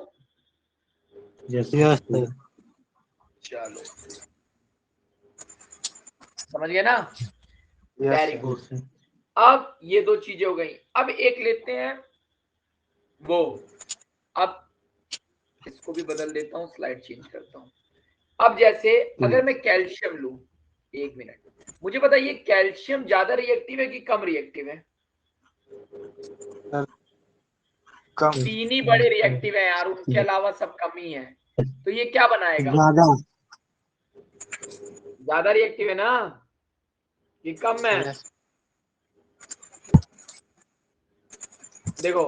यस। चलो समझ गए ना? Very good. अब ये 2 चीजें हो गई। अब एक लेते हैं वो, अब इसको भी बदल देता हूं, स्लाइड चेंज करता हूं। अब जैसे अगर मैं कैल्शियम लूं, 1 मिनट, मुझे बताइए कैल्शियम ज्यादा रिएक्टिव है कि कम रिएक्टिव है? कम। 3 ही बड़े रिएक्टिव है यार, उनके अलावा सब कम ही है। तो ये क्या बनाएगा? ज्यादा रिएक्टिव है ना, ये कम है? देखो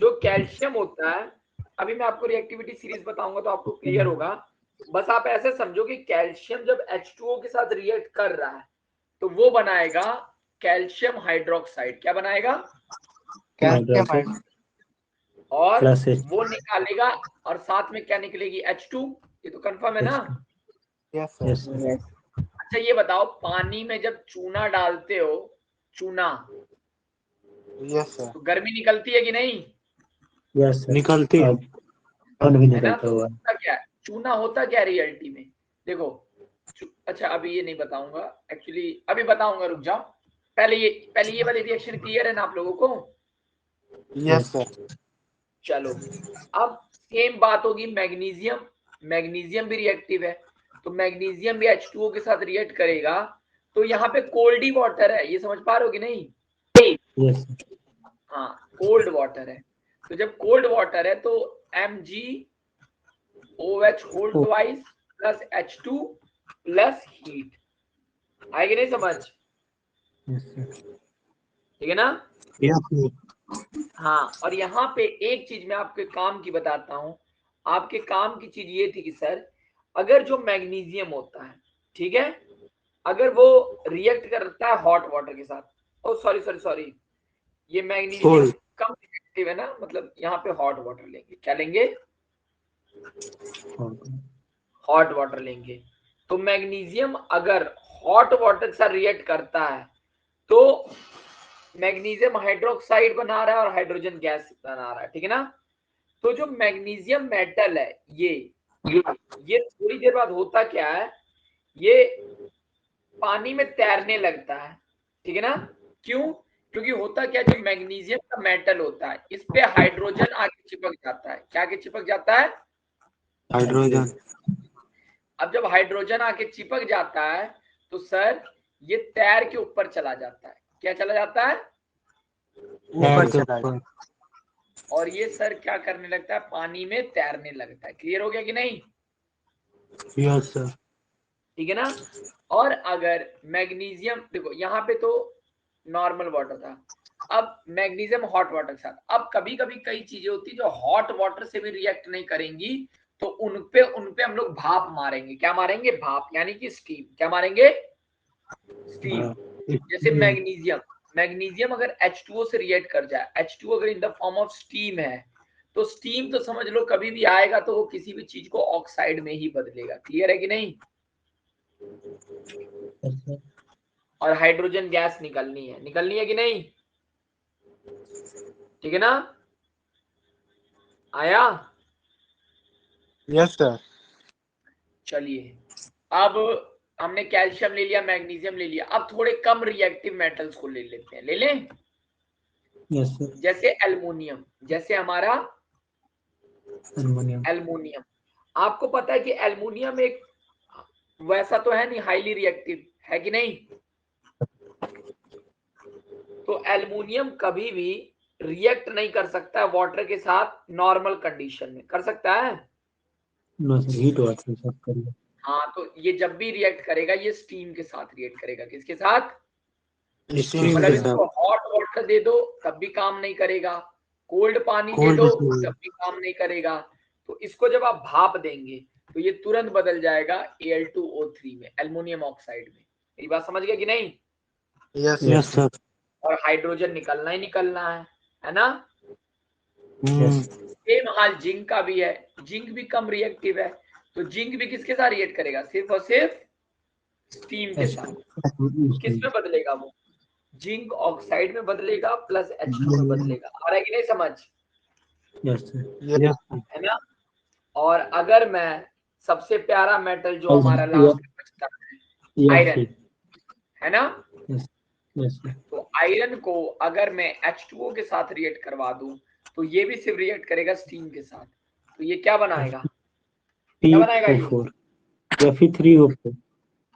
जो कैल्शियम होता है, अभी मैं आपको रिएक्टिविटी सीरीज बताऊंगा तो आपको क्लियर होगा। बस आप ऐसे समझो कि कैल्शियम जब H2O के साथ रिएक्ट कर रहा है तो वो बनाएगा कैल्शियम हाइड्रोक्साइड। क्या बनाएगा? और वो निकालेगा, और साथ में क्या निकलेगी? H2। ये तो कंफर्म है ना? यस। अच्छा ये बताओ, पानी में जब चूना डालते हो, चूना, यस सर। तो गर्मी निकलती है कि नहीं? यस निकलती है, और भी है ना? निकलता तो हुआ। होता क्या है, चूना होता क्या रियलिटी में? देखो अच्छा अभी ये नहीं बताऊंगा, एक्चुअली अभी बताऊंगा, रुक जाओ। पहले ये वाली रिएक्शन क्लियर है ना आप लोगों को? Yes sir. चलो अब सेम बात होगी मैग्नीशियम। मैग्नीशियम भी रिएक्टिव है, तो मैग्नीशियम भी H2O के साथ रिएक्ट करेगा, तो यहाँ पे कोल्ड ही वाटर है, ये समझ पा रहे हो कि नहीं? यस। हाँ कोल्ड वाटर है। तो जब कोल्ड वाटर है तो MgOH whole twice plus H2 plus heat. आएगी नहीं समझ? ठीक है ना? हाँ, और यहाँ पे एक चीज मैं आपके काम की बताता हूँ। आपके काम की चीज ये थी कि सर अगर जो मैग्नीशियम होता है, ठीक है, अगर वो रिएक्ट करता है हॉट वाटर के साथ, ओ सॉरी सॉरी सॉरी, ये मैग्नीशियम कम रिएक्टिव है ना, मतलब यहाँ पे हॉट वाटर लेंगे। क्या लेंगे? हॉट वाटर लेंगे। तो मैग्नीशियम अगर हॉट वाटर से रिएक्ट करता है तो मैग्नीशियम हाइड्रोक्साइड बना रहा है और हाइड्रोजन गैस बना रहा है, ठीक है ना? तो जो मैग्नीशियम मेटल है ये थोड़ी देर बाद होता क्या है, ये पानी में तैरने लगता है, ठीक है ना? क्यों? क्योंकि होता क्या, जो मैग्नीशियम का मेटल होता है इस पे हाइड्रोजन आके चिपक जाता है। क्या आके चिपक जाता है? हाइड्रोजन। अब जब हाइड्रोजन आके चिपक जाता है तो सर ये तैर के ऊपर चला जाता है। क्या चला जाता है? ऊपर चला जाता है। और ये सर क्या करने लगता है? पानी में तैरने लगता है। क्लियर हो गया कि नहीं? Yes sir. ठीक है ना? और अगर मैग्नीशियम, देखो यहाँ पे तो नॉर्मल वाटर था, अब मैग्नीशियम हॉट वाटर के साथ, अब कभी कभी कई चीजें होती जो हॉट वाटर से भी रिएक्ट नहीं करेंगी, तो उनपे हम लोग भाप मारेंगे। क्या मारेंगे? भाप, यानी कि स्टीम। क्या मारेंगे? स्टीम। जैसे मैग्नीशियम अगर H2O से रिएक्ट कर जाए, H2O अगर in the form of steam है, तो स्टीम तो समझ लो कभी भी आएगा तो वो किसी भी चीज को ऑक्साइड में ही बदलेगा। क्लियर है कि नहीं? और हाइड्रोजन गैस निकलनी है कि नहीं? ठीक है ना? आया? Yes sir. चलिए अब हमने कैल्शियम ले लिया, मैग्नीशियम ले लिया, अब थोड़े कम रिएक्टिव मेटल्स को ले लेते हैं। ले लें? Yes sir. जैसे एल्युमिनियम, जैसे हमारा एल्युमिनियम। आपको पता है कि एल्युमिनियम एक वैसा तो है नहीं, हाईली रिएक्टिव है कि नहीं? तो एल्युमिनियम कभी भी रिएक्ट नहीं कर सकता है वाटर के साथ नॉर्मल कंडीशन में, कर सकता है? नो सर, हीट वाटर सब करिए। हाँ, तो ये जब भी रिएक्ट करेगा ये स्टीम के साथ रिएक्ट करेगा। किसके साथ? स्टीम मतलब के इसको साथ। हॉट वाटर दे दो तब भी काम नहीं करेगा, कोल्ड पानी दे कोल्ड दो से तब भी काम नहीं करेगा। तो इसको जब आप भाप देंगे तो ये तुरंत बदल जाएगा Al2O3 में, एल्युमिनियम ऑक्साइड में। ये बात समझ गए कि नहीं? Yes sir. और हाइड्रोजन निकलना ही निकलना है ना? यस। सेम हाल जिंक का भी है, जिंक भी कम रिएक्टिव है। तो जिंक भी किसके साथ रिएक्ट करेगा? सिर्फ और सिर्फ स्टीम के साथ। किस में बदलेगा वो? जिंक ऑक्साइड में बदलेगा प्लस H2 में बदलेगा। आ रहा है कि नहीं समझ? Yes sir. है ना? और अगर मैं सबसे प्यारा मेटल जो हमारा लास्ट में बचता है, आयरन, है ना? Yes sir. तो आयरन को अगर मैं H2O के साथ रिएक्ट करवा दूं तो ये भी सिर्फ रिएक्ट करेगा स्टीम के साथ। तो ये क्या बनाएगा? क्या बनाएगा ये? Fe3O4।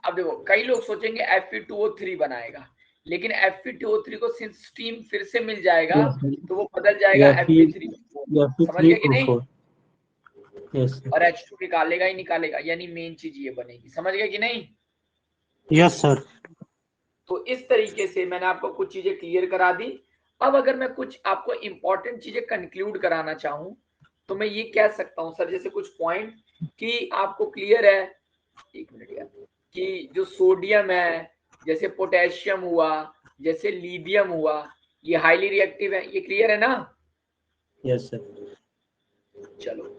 अब देखो, कई लोग सोचेंगे Fe2O3 बनाएगा, लेकिन Fe2O3 को सिंस स्टीम फिर से मिल जाएगा तो वो बदल जाएगा Fe3O4। समझ गए कि नहीं? यस और H2 निकालेगा ही निकालेगा, यानी मेन चीज ये बनेगी। समझ गए कि नहीं? Yes sir. तो इस तरीके से मैंने आपको कुछ चीजें क्लियर करा दी। अब अगर मैं कुछ आपको इंपॉर्टेंट चीजें कंक्लूड कराना चाहूं तो मैं ये कह सकता हूं सर, जैसे कुछ पॉइंट कि आपको क्लियर है, एक मिनट यार, कि जो सोडियम है, जैसे पोटेशियम हुआ, जैसे लिथियम हुआ, ये हाईली रिएक्टिव है। ये क्लियर है ना? Yes sir. चलो,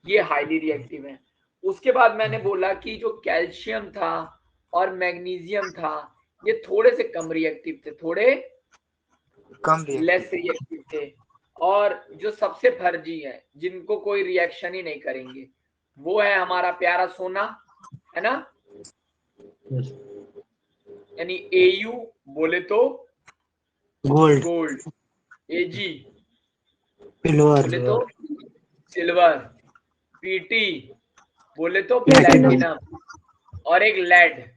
ये हाईली रिएक्टिव है। उसके बाद मैंने बोला कि जो कैल्शियम था और मैग्नीशियम था ये थोड़े से कम रिएक्टिव थे, थोड़े कम लेस रिएक्टिव थे। और जो सबसे फर्जी है, जिनको कोई रिएक्शन ही नहीं करेंगे, वो है हमारा प्यारा सोना, है ना? यानी Au बोले तो गोल्ड। Gold, Ag silver. बोले तो सिल्वर, Pt बोले तो प्लेटिनम। प्लेटिनम, और एक लेड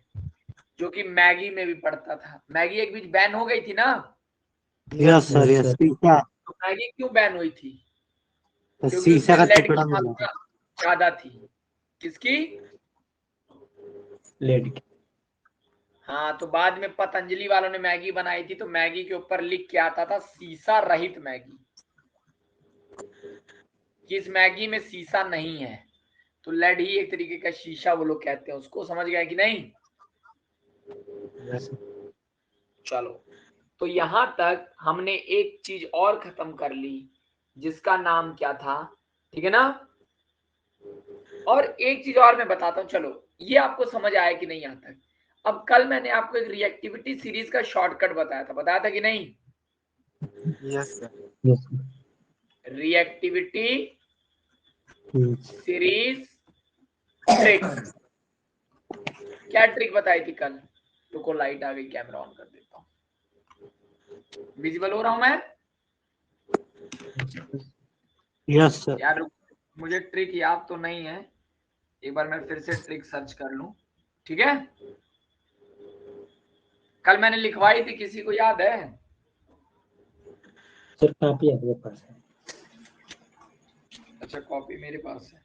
जो कि मैगी में भी पड़ता था। मैगी एक बीच बैन हो गई थी ना? Yes sir. यस सीसा। तो मैगी क्यों बैन हुई थी? क्योंकि सीसा उसमें का लेड टुकड़ा की मिला मात्रा ज्यादा थी। किसकी? लेड की। हाँ, तो बाद में पतंजलि वालों ने मैगी बनाई थी तो मैगी के ऊपर लिख के आता था सीसा रहित मैगी, कि इस मैगी में सीसा नहीं है। तो लेड ही एक तरीके का शीशा वो लोग कहते हैं उसको। समझ गए कि नहीं? चलो, तो यहां तक हमने एक चीज और खत्म कर ली जिसका नाम क्या था, ठीक है ना? और एक चीज और मैं बताता हूं, चलो ये आपको समझ आया कि नहीं यहाँ तक? अब कल मैंने आपको एक रिएक्टिविटी सीरीज का शॉर्टकट बताया था कि नहीं? Yes sir. Reactivity series trick. क्या ट्रिक बताई थी कल? रुको, लाइट आ गई, कैमरा ऑन कर देता हूँ। विजिबल हो रहा हूं मैं? Yes sir. यार मुझे ट्रिक याद तो नहीं है, एक बार मैं फिर से ट्रिक सर्च कर लूं, ठीक है? कल मैंने लिखवाई थी, किसी को याद है? सर कॉपी आपके पास है? अच्छा, कॉपी मेरे पास है।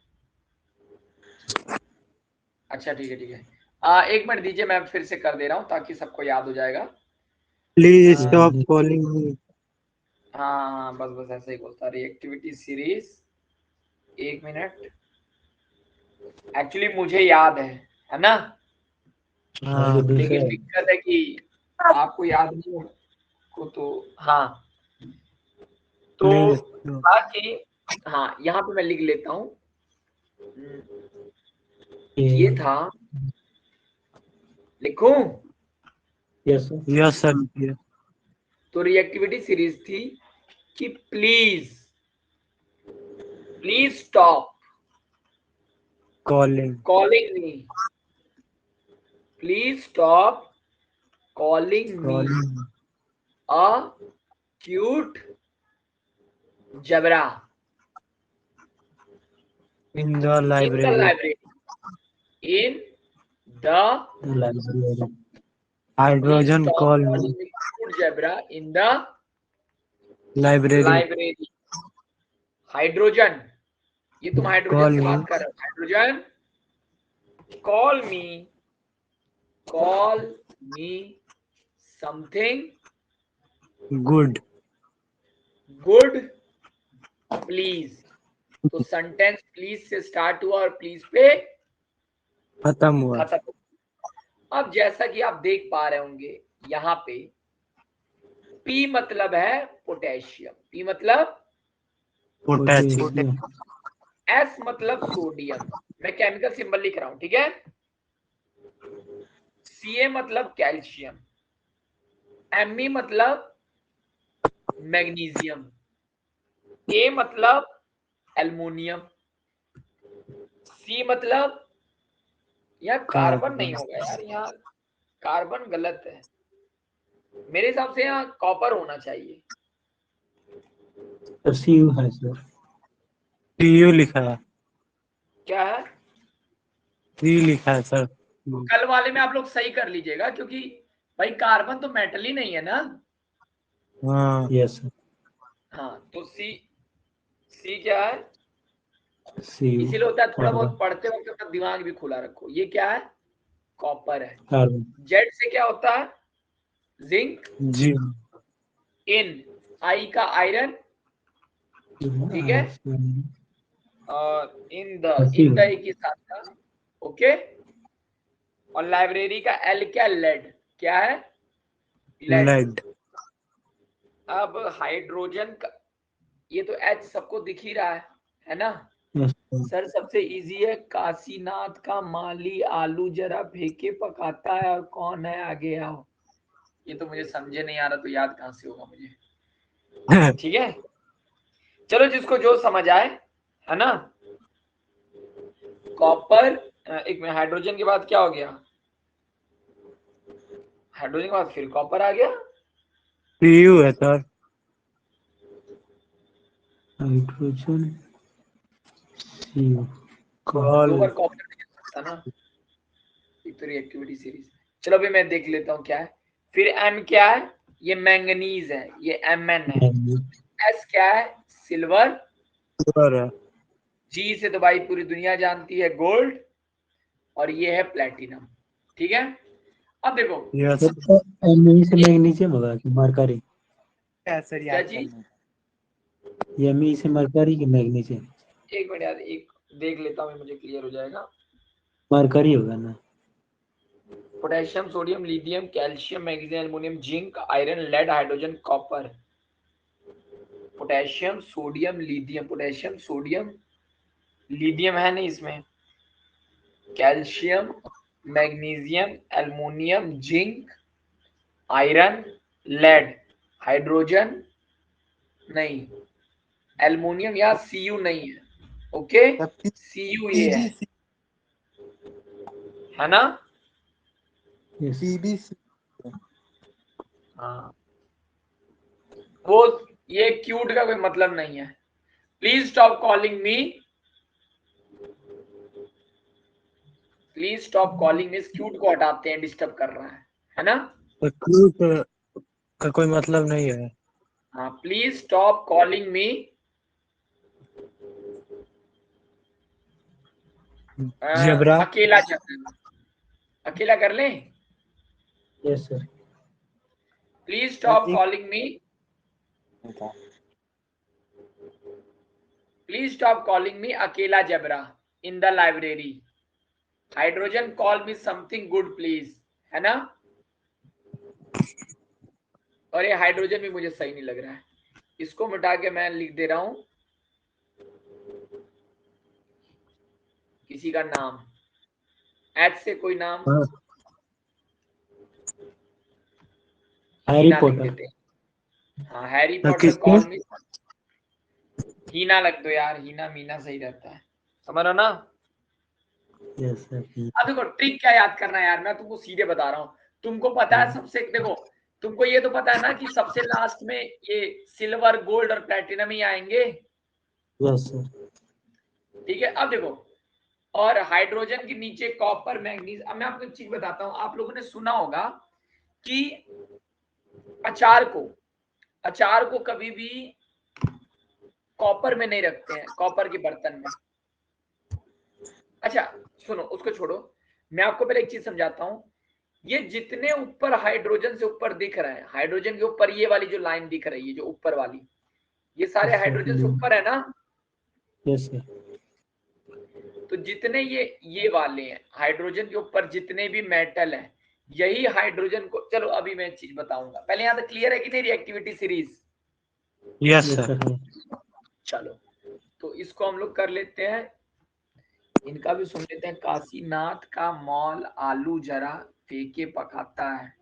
अच्छा ठीक है ठीक है। एक मिनट दीजिए, मैं फिर से कर दे रहा हूँ ताकि सबको याद हो जाएगा। प्लीज स्टॉप कॉलिंग मी। हाँ, बस बस ऐसे ही बोलता। रिएक्टिविटी सीरीज, एक मिनट। एक्चुअली मुझे याद है ना? लेकिन दिक्कत है कि आपको याद नहीं हो को, तो हाँ, तो बाकी हाँ, यहाँ पे मैं लिख लेता हूँ। ये था, लिखूं? Yes sir. तो रिएक्टिविटी सीरीज थी कि please stop calling me, please stop calling me a cute jabra in the library. in the library hydrogen Stop call calling me cute zebra in the library library. Hydrogen, ये तुम hydrogen call से मी बात कर रहे हो। Hydrogen call me something good good please। तो sentence please से start हुआ और प्लीज पे खत्म हुआ। खत्म। अब जैसा कि आप देख पा रहे होंगे यहाँ पे P मतलब है पोटेशियम, P मतलब पोटेशियम S मतलब सोडियम, मैं केमिकल सिंबल लिख रहा हूं, ठीक है। Ca मतलब कैल्शियम, Me मतलब मैग्नीशियम, A मतलब एल्युमिनियम, C मतलब, यहाँ कार्बन नहीं होगा यार, यहाँ कार्बन गलत है मेरे हिसाब से, यहाँ कॉपर होना चाहिए। Cu है सर, Cu लिखा है, क्या है? C लिखा है सर। कल वाले में आप लोग सही कर लीजिएगा, क्योंकि भाई कार्बन तो मेटल ही नहीं है ना। हाँ यस सर। हाँ तो सी क्या है? Cu इसीलिए होता है थोड़ा बहुत पढ़ते वक्त अपना दिमाग भी खुला रखो। ये क्या है? कॉपर है। कार्बन। जेड से क्या होता है? जिंक। जी इन आई का आयरन, ठीक है। और इन द एक ही साथ था, ओके। और लाइब्रेरी का एल क्या? लेड। क्या है? लेड। अब हाइड्रोजन का, ये तो एच सबको दिख ही रहा है ना। सर सबसे इजी है, काशीनाथ का माली आलू जरा फेंके पकाता है और कौन है आगे आओ। ये तो मुझे समझे नहीं आ रहा, तो याद कहां से होगा मुझे, ठीक है। चलो जिसको जो समझ आए, है ना। कॉपर, एक में हाइड्रोजन के बाद क्या हो गया? हाइड्रोजन के बाद फिर कॉपर आ गया। Cu है सर, हाइड्रोजन Cu दो बार कॉपर नहीं हो सकता ना, एक तो रिएक्टिविटी सीरीज। चलो अभी मैं देख लेता हूँ क्या है। फिर एम क्या है? ये मैंगनीज है, ये Mn है। एस क्या है? सिल्वर। है। जी से तो भाई पूरी दुनिया जानती है, गोल्ड। और ये है प्लेटिनम, ठीक है। अब देखो Me से मैग्नीशियम होगा कि मरकरी? सर क्या याद चीज? करना। ये Me से मरकरी की मैग्नीशियम? एक मिनट यार, एक देख लेता हूँ, मुझे क्लियर हो जाएगा। मरकरी होगा ना। Potassium, sodium, lithium, calcium, magnesium, aluminium, zinc, iron, lead, hydrogen, copper. Potassium, sodium, lithium, potassium, sodium, lithium है नहीं इसमें, calcium, magnesium, aluminium, zinc, iron, lead, hydrogen नहीं, एल्युमिनियम या Cu नहीं है, ओके। Cu ये है ना। पीबीसी। हाँ, वो ये क्यूट का कोई मतलब नहीं है। Please stop calling me, please stop calling me. Cute को हटाते हैं, डिस्टर्ब कर रहा है ना। क्रूड का कोई मतलब नहीं है। हाँ, please stop calling me zebra. अकेला चंदन। अकेला कर लें। Yes sir. Please stop calling me, please stop calling me अकेला zebra in the library. Hydrogen call me something good please, है ना। और ये हाइड्रोजन भी मुझे सही नहीं लग रहा है, इसको मिटा के मैं लिख दे रहा हूं किसी का नाम, एच से कोई नाम, हैरी हीना लिख पॉटर। देते हैं। हाँ, हैरी पॉटर किसके? कॉल मी, हीना लग दो यार, हीना मीना सही रहता है, समझ रहे हो ना। Yes sir. अब देखो ट्रिक क्या याद करना है यार, मैं तुमको सीधे बता रहा हूँ। तुमको पता है सबसे, देखो तुमको ये तो पता है ना कि सबसे लास्ट में ये सिल्वर, गोल्ड और प्लेटिनम ही आएंगे, यस सर। ठीक है। अब देखो, और हाइड्रोजन के नीचे कॉपर, मैग्नीज। अब मैं आपको एक चीज बताता हूँ, आप लोगों ने सुना होगा कि अचार को कभी भी कॉपर में नहीं रखते हैं, कॉपर के बर्तन में। अच्छा सुनो, उसको छोड़ो, मैं आपको पहले एक चीज समझाता हूं। ये जितने ऊपर हाइड्रोजन से ऊपर दिख रहा है, हाइड्रोजन के ऊपर ये वाली जो लाइन दिख रही है, जो ऊपर वाली, ये सारे हाइड्रोजन से ऊपर है ना। Yes sir. तो जितने ये वाले हैं हाइड्रोजन के ऊपर, जितने भी मेटल हैं, यही हाइड्रोजन को, चलो अभी मैं एक चीज बताऊंगा। पहले यहाँ तक क्लियर है कि नहीं रिएक्टिविटी सीरीज? Yes sir. चलो तो इसको हम लोग कर लेते हैं, इनका भी सुन लेते हैं। काशीनाथ का मॉल आलू जरा फेंके पकाता है।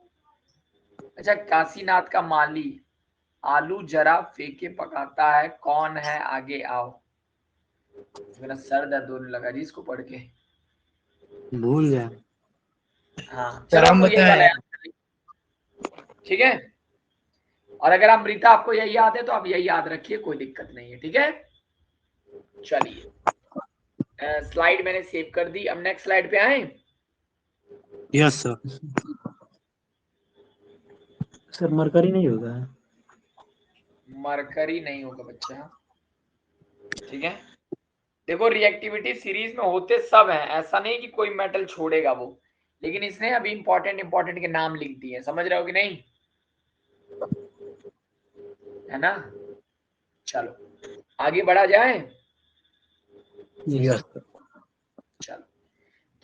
अच्छा, काशीनाथ का माली आलू जरा फेंके पकाता है, कौन है आगे आओ। मेरा सर दर्द होने लगा जी इसको पढ़ के। भूल जाए। हाँ चलो, हमको यही वाला याद कर लीजिए, ठीक है। और अगर अमृता आपको यही याद है तो आप यही याद रखिए, कोई दिक्कत नहीं है, ठीक है। चलिए स्लाइड मैंने सेव कर दी, अब नेक्स्ट स्लाइड पे आए। Yes sir. सर मरकरी नहीं होगा? मरकरी नहीं होगा बच्चा, ठीक है। देखो रिएक्टिविटी सीरीज में होते सब हैं, ऐसा नहीं कि कोई मेटल छोड़ेगा वो, लेकिन इसने अभी इंपॉर्टेंट के नाम लिख दिए, समझ रहे हो कि नहीं, है ना। चलो आगे बढ़ा जाए। यस। चलो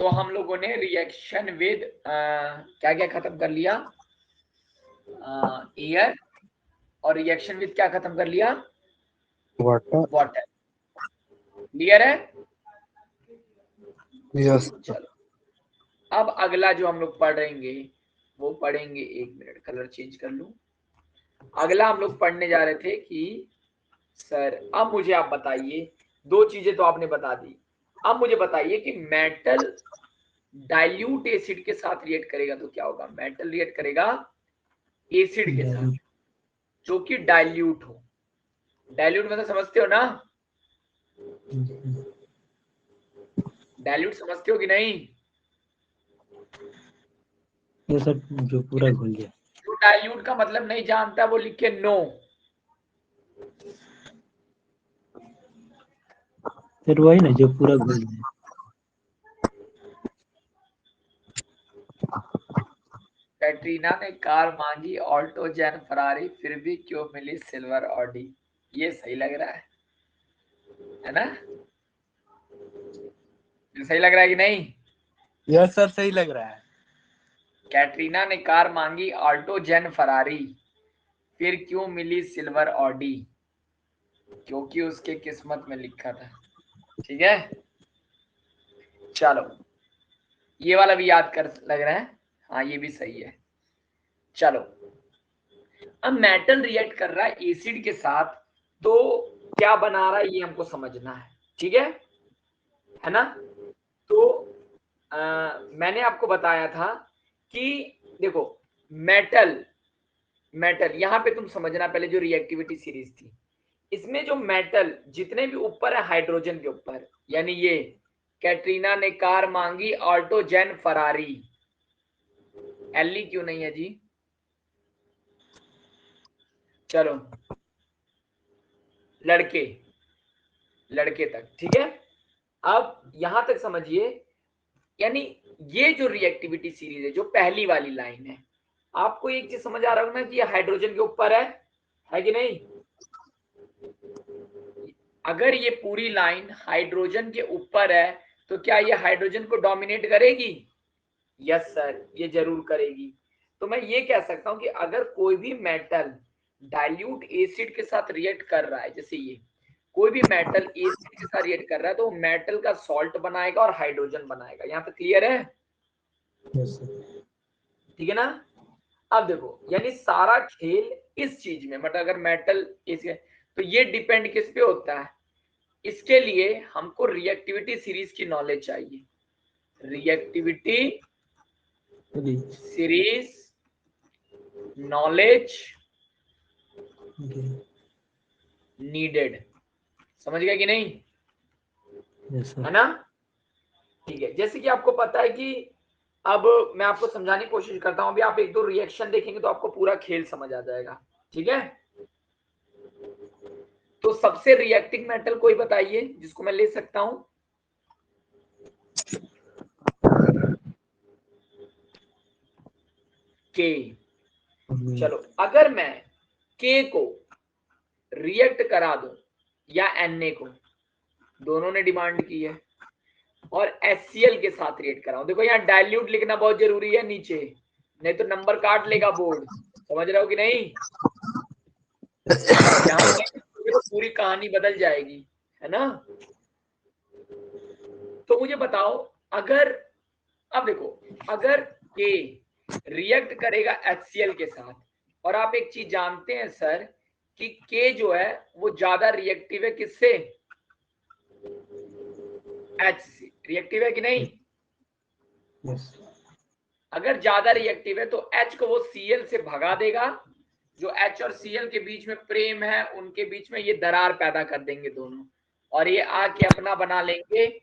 तो हम लोगों ने रिएक्शन विद क्या क्या खत्म कर लिया, एयर, और रिएक्शन विद क्या खत्म कर लिया, वाटर। क्लियर है? यस। चलो अब अगला जो हम लोग पढ़ेंगे वो पढ़ेंगे, एक मिनट कलर चेंज कर लूं। अगला हम लोग पढ़ने जा रहे थे कि सर अब मुझे आप बताइए, दो चीजें तो आपने बता दी, अब मुझे बताइए कि मेटल डाइल्यूट एसिड के साथ रिएक्ट करेगा तो क्या होगा। मेटल रिएक्ट करेगा एसिड के साथ जो कि डाइल्यूट हो। डाइल्यूट मतलब समझते हो ना, डाइल्यूट समझते हो कि नहीं? ये सब जो पूरा घुल गया। जो डाइल्यूट का मतलब नहीं जानता वो लिखे नो। फिर वही ना जो पूरा घुल गया। कैटरीना ने कार मांगी ऑल्टो जैन फरारी, फिर भी क्यों मिली सिल्वर ऑडी। ये सही लग रहा है ना? ये सही लग रहा है कि नहीं? यस सर, सही लग रहा है। कैटरीना ने कार मांगी ऑल्टो जैन फरारी, फिर क्यों मिली सिल्वर ऑडी, क्योंकि उसके किस्मत में लिखा था, ठीक है। चलो ये वाला भी याद कर लग रहा है, हाँ ये भी सही है। चलो अब मेटल रिएक्ट कर रहा है एसिड के साथ, तो क्या बना रहा है ये हमको समझना है, ठीक है ना। तो मैंने आपको बताया था कि देखो मेटल यहां पे तुम समझना, पहले जो रिएक्टिविटी सीरीज थी इसमें जो मेटल जितने भी ऊपर है हाइड्रोजन के ऊपर, यानी ये कैटरीना ने कार मांगी ऑल्टो जैन फरारी, एली क्यों नहीं है जी। चलो लड़के तक ठीक है। अब यहां तक समझिए, यानी ये जो रिएक्टिविटी सीरीज है, जो पहली वाली लाइन है, आपको एक चीज समझ आ रहा होगा ना कि ये हाइड्रोजन के ऊपर है कि नहीं। अगर ये पूरी लाइन हाइड्रोजन के ऊपर है तो क्या ये हाइड्रोजन को डोमिनेट करेगी? यस सर, ये जरूर करेगी। तो मैं ये कह सकता हूं कि अगर कोई भी मेटल डाइल्यूट एसिड के साथ रिएक्ट कर रहा है, जैसे ये कोई भी मेटल एसिड के साथ रिएक्ट कर रहा है, तो मेटल का सॉल्ट बनाएगा और हाइड्रोजन बनाएगा। यहाँ तक क्लियर है? ठीक है ना। अब देखो यानी सारा खेल इस चीज में, मतलब अगर मेटल इस, तो ये डिपेंड किस पे होता है, इसके लिए हमको रिएक्टिविटी सीरीज की नॉलेज चाहिए। रिएक्टिविटी सीरीज नॉलेज नीडेड, समझ गए कि नहीं? yes, है ना। ठीक है, जैसे कि आपको पता है कि अब मैं आपको समझाने की कोशिश करता हूं, अभी आप एक दो रिएक्शन देखेंगे तो आपको पूरा खेल समझ आ जाएगा, ठीक है। तो सबसे रिएक्टिव मेटल कोई बताइए जिसको मैं ले सकता हूं। के। चलो अगर मैं के को रिएक्ट करा दूं या Na को, दोनों ने डिमांड की है, और HCl के साथ रिएक्ट कराऊं, देखो यहाँ डाइल्यूट लिखना बहुत जरूरी है नीचे, नहीं तो नंबर काट लेगा बोर्ड, समझ रहे हो कि नहीं। यहाँ तो पूरी कहानी बदल जाएगी, है ना। तो मुझे बताओ, अगर अब देखो, अगर के रिएक्ट करेगा HCl के साथ, और आप एक चीज जानते हैं सर कि के जो है वो ज्यादा रिएक्टिव है किससे, H से रिएक्टिव है कि नहीं। यस अगर ज्यादा रिएक्टिव है तो H को वो Cl से भगा देगा, जो H और Cl के बीच में प्रेम है उनके बीच में ये दरार पैदा कर देंगे दोनों, और ये आके अपना बना लेंगे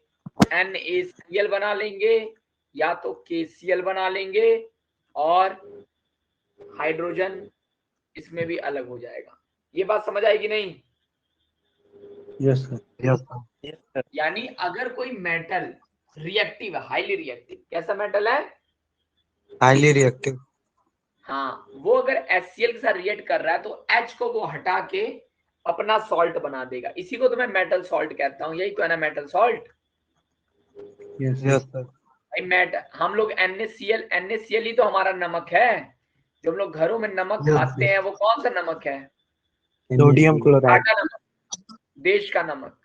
NaCl बना लेंगे, या तो KCl बना लेंगे, और हाइड्रोजन इसमें भी अलग हो जाएगा। ये बात समझ आएगी नहीं। Yes sir. यानी अगर कोई मेटल रिएक्टिव है, हाईली रिएक्टिव, कैसा मेटल है, हाईली रिएक्टिव, हाँ, वो अगर HCl के साथ रिएक्ट कर रहा है तो H को वो हटा के अपना सॉल्ट बना देगा, इसी को तो मैं मेटल सॉल्ट कहता हूँ, यही तो है ना metal salt. Yes yes sir. भाई हम लोग NaCl ही तो हमारा नमक है, जो हम लोग घरों में नमक खाते हैं वो कौन सा नमक है, सोडियम क्लोराइड। टाटा नमक, देश का नमक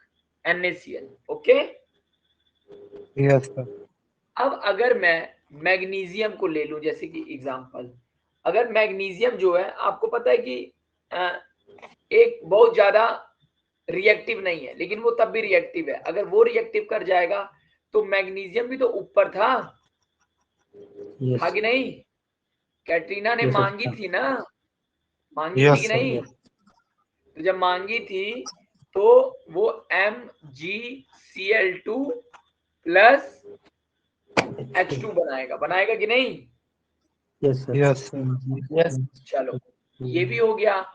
NaCl, ओके। Yes sir. अब अगर मैं मैग्नीशियम को ले लूं जैसे कि एग्जांपल, अगर मैग्नीशियम जो है आपको पता है कि एक बहुत ज्यादा रिएक्टिव नहीं है, लेकिन वो तब भी रिएक्टिव है, अगर वो रिएक्टिव कर जाएगा तो मैग्नीशियम भी तो ऊपर था कि नहीं। कैटरीना ने मांगी थी ना, मांगी थी कि नहीं। तो जब मांगी थी तो वो MgCl2 प्लस H2 बनाएगा कि नहीं। Yes yes. चलो ये भी हो गया।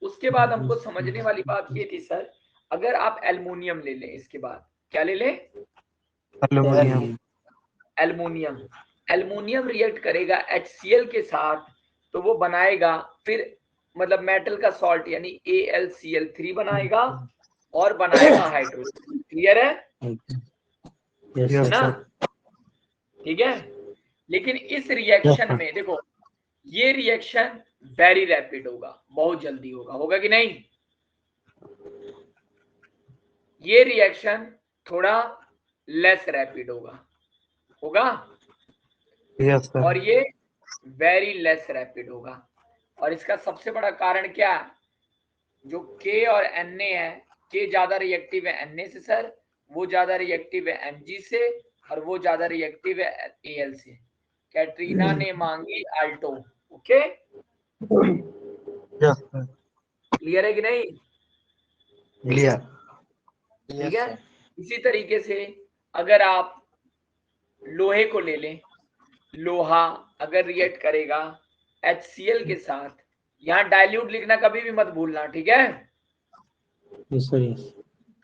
उसके बाद हमको समझने वाली बात ये थी सर, अगर आप एल्युमिनियम ले लें, इसके बाद क्या ले लें, एल्युमिनियम। एल्युमिनियम, एल्युमिनियम रिएक्ट करेगा HCl के साथ, तो वो बनाएगा फिर मतलब मेटल का सॉल्ट यानी AlCl3 बनाएगा और बनाएगा हाइड्रोजन। क्लियर है ना, ठीक है। लेकिन इस रिएक्शन में देखो, ये रिएक्शन वेरी रैपिड होगा, बहुत जल्दी होगा कि नहीं। ये रिएक्शन थोड़ा लेस रैपिड होगा यस सर। और ये वेरी लेस रैपिड होगा। और इसका सबसे बड़ा कारण क्या है, जो के और Na है, के ज्यादा रिएक्टिव है Na से सर, वो ज्यादा रिएक्टिव है Mg से, और वो ज्यादा रिएक्टिव है Al से। कैटरीना ने मांगी Alto, okay. Yes sir. Clear है कि नहीं, क्लियर। ठीक है। इसी तरीके से अगर आप लोहे को ले लें, लोहा अगर रिएक्ट करेगा HCl के साथ, यहाँ डाइल्यूट लिखना कभी भी मत भूलना, ठीक है। तो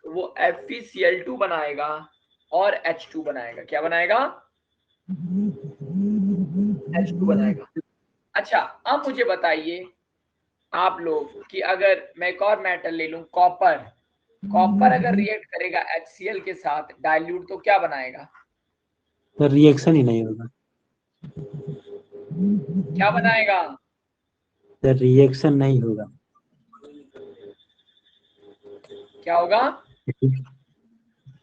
वो FeCl2 बनाएगा और H2 बनाएगा, क्या बनाएगा, H2 बनाएगा। अच्छा अब मुझे बताइए आप लोग कि अगर मैं एक और मेटल ले लूं, कॉपर, कॉपर अगर रिएक्ट करेगा HCl के साथ डाइल्यूट तो क्या बनाएगा, तो रिएक्शन ही नहीं होगा, क्या बनाएगा, तो रिएक्शन नहीं होगा, क्या होगा,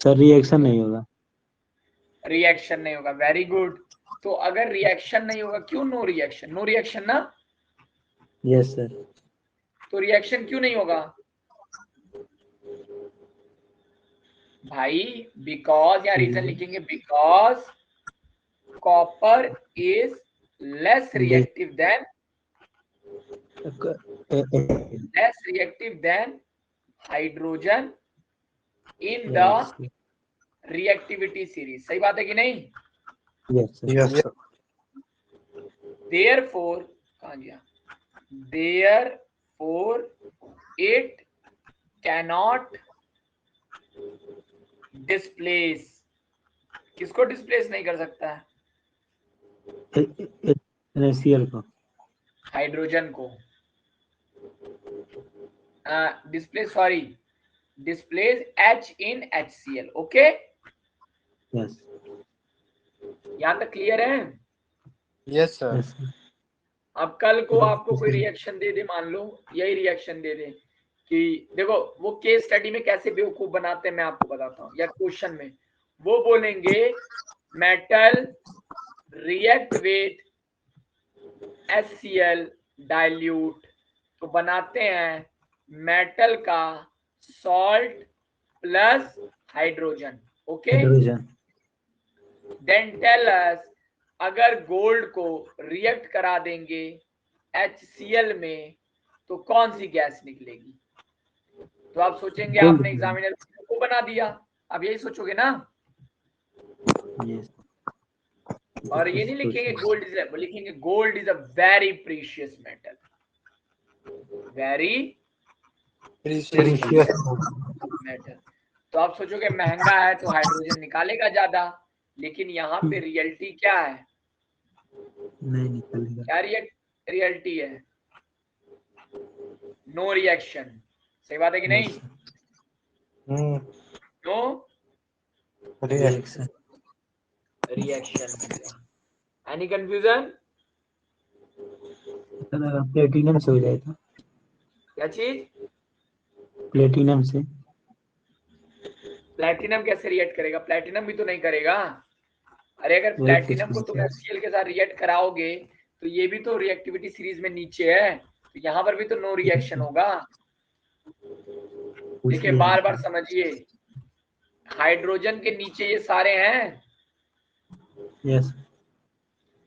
सर रिएक्शन नहीं होगा। रिएक्शन नहीं होगा, वेरी गुड। तो अगर रिएक्शन नहीं होगा, क्यों नो रिएक्शन, नो रिएक्शन ना, यस सर। तो रिएक्शन क्यों नहीं होगा भाई, बिकॉज या रीजन लिखेंगे, because copper is less reactive than hydrogen in the reactivity series. सही बात है कि नहीं। Yes sir. Therefore, कहाँ गया? Therefore, it cannot displace. किसको डिस्प्लेस नहीं कर सकता है? NaCl को, हाइड्रोजन को। Displace, sorry, displace H in HCl. Okay, yes यहाँ तक क्लियर है? Yes sir. यस अब कल को आपको कोई रिएक्शन दे दे, मान लो यही रिएक्शन दे दे कि देखो वो केस स्टडी में कैसे बेवकूफ बनाते हैं मैं आपको बताता हूँ, या क्वेश्चन में वो बोलेंगे metal react with HCl dilute, तो बनाते हैं मेटल का salt plus hydrogen. Okay, hydrogen, then tell us अगर गोल्ड को रिएक्ट करा देंगे HCl में तो कौन सी गैस निकलेगी? तो आप सोचेंगे गोल्ड आपने एग्जामिनर को बना दिया, आप यही सोचोगे ना, यस और ये नहीं लिखेंगे गोल्ड इज, लिखेंगे gold is a very precious metal, very precious metal. तो आप सोचोगे महंगा है तो हाइड्रोजन निकालेगा ज्यादा, लेकिन यहाँ पे रियलिटी क्या है? नहीं निकलेगा, क्या रियलिटी है? No reaction. सही बात है कि नहीं? No reaction, reaction. Any confusion? Platinum से हो जाएगा, क्या चीज? प्लेटिनम से। प्लैटिनम कैसे रिएक्ट करेगा? प्लैटिनम भी तो नहीं करेगा। अरे अगर वही प्लैटिनम को तुम HCl के साथ रिएक्ट कराओगे तो ये भी तो रिएक्टिविटी सीरीज में नीचे है, तो यहाँ पर भी तो नो रिएक्शन होगा। देखिए बार बार समझिए, हाइड्रोजन के नीचे ये सारे हैं, यस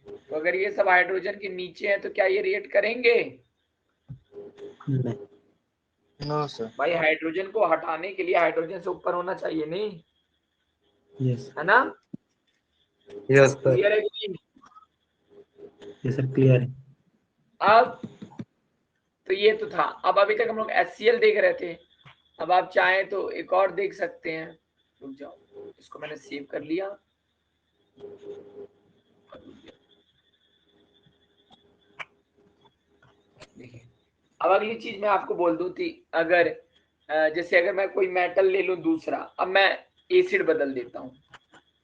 तो अगर ये सब हाइड्रोजन के नीचे हैं तो क्या ये रिएक्ट करेंगे? नहीं, नो सर। भाई हाइड्रोजन को हटाने के लिए हाइड्रोजन से ऊपर होना चाहिए, नहीं यस है ना? Yes sir. क्लियर है कि नहीं? ये सर क्लियर है। अब तो ये तो था। अब अभी तक हम लोग HCl देख रहे थे, अब आप चाहें तो एक और देख सकते हैं। रुक जाओ, इसको मैंने सेव कर लिया। देखिए अब अगली चीज मैं आपको बोल दूं थी, अगर जैसे अगर मैं कोई मेटल ले लूं दूसरा, अब मैं एसिड बदल देता हूँ,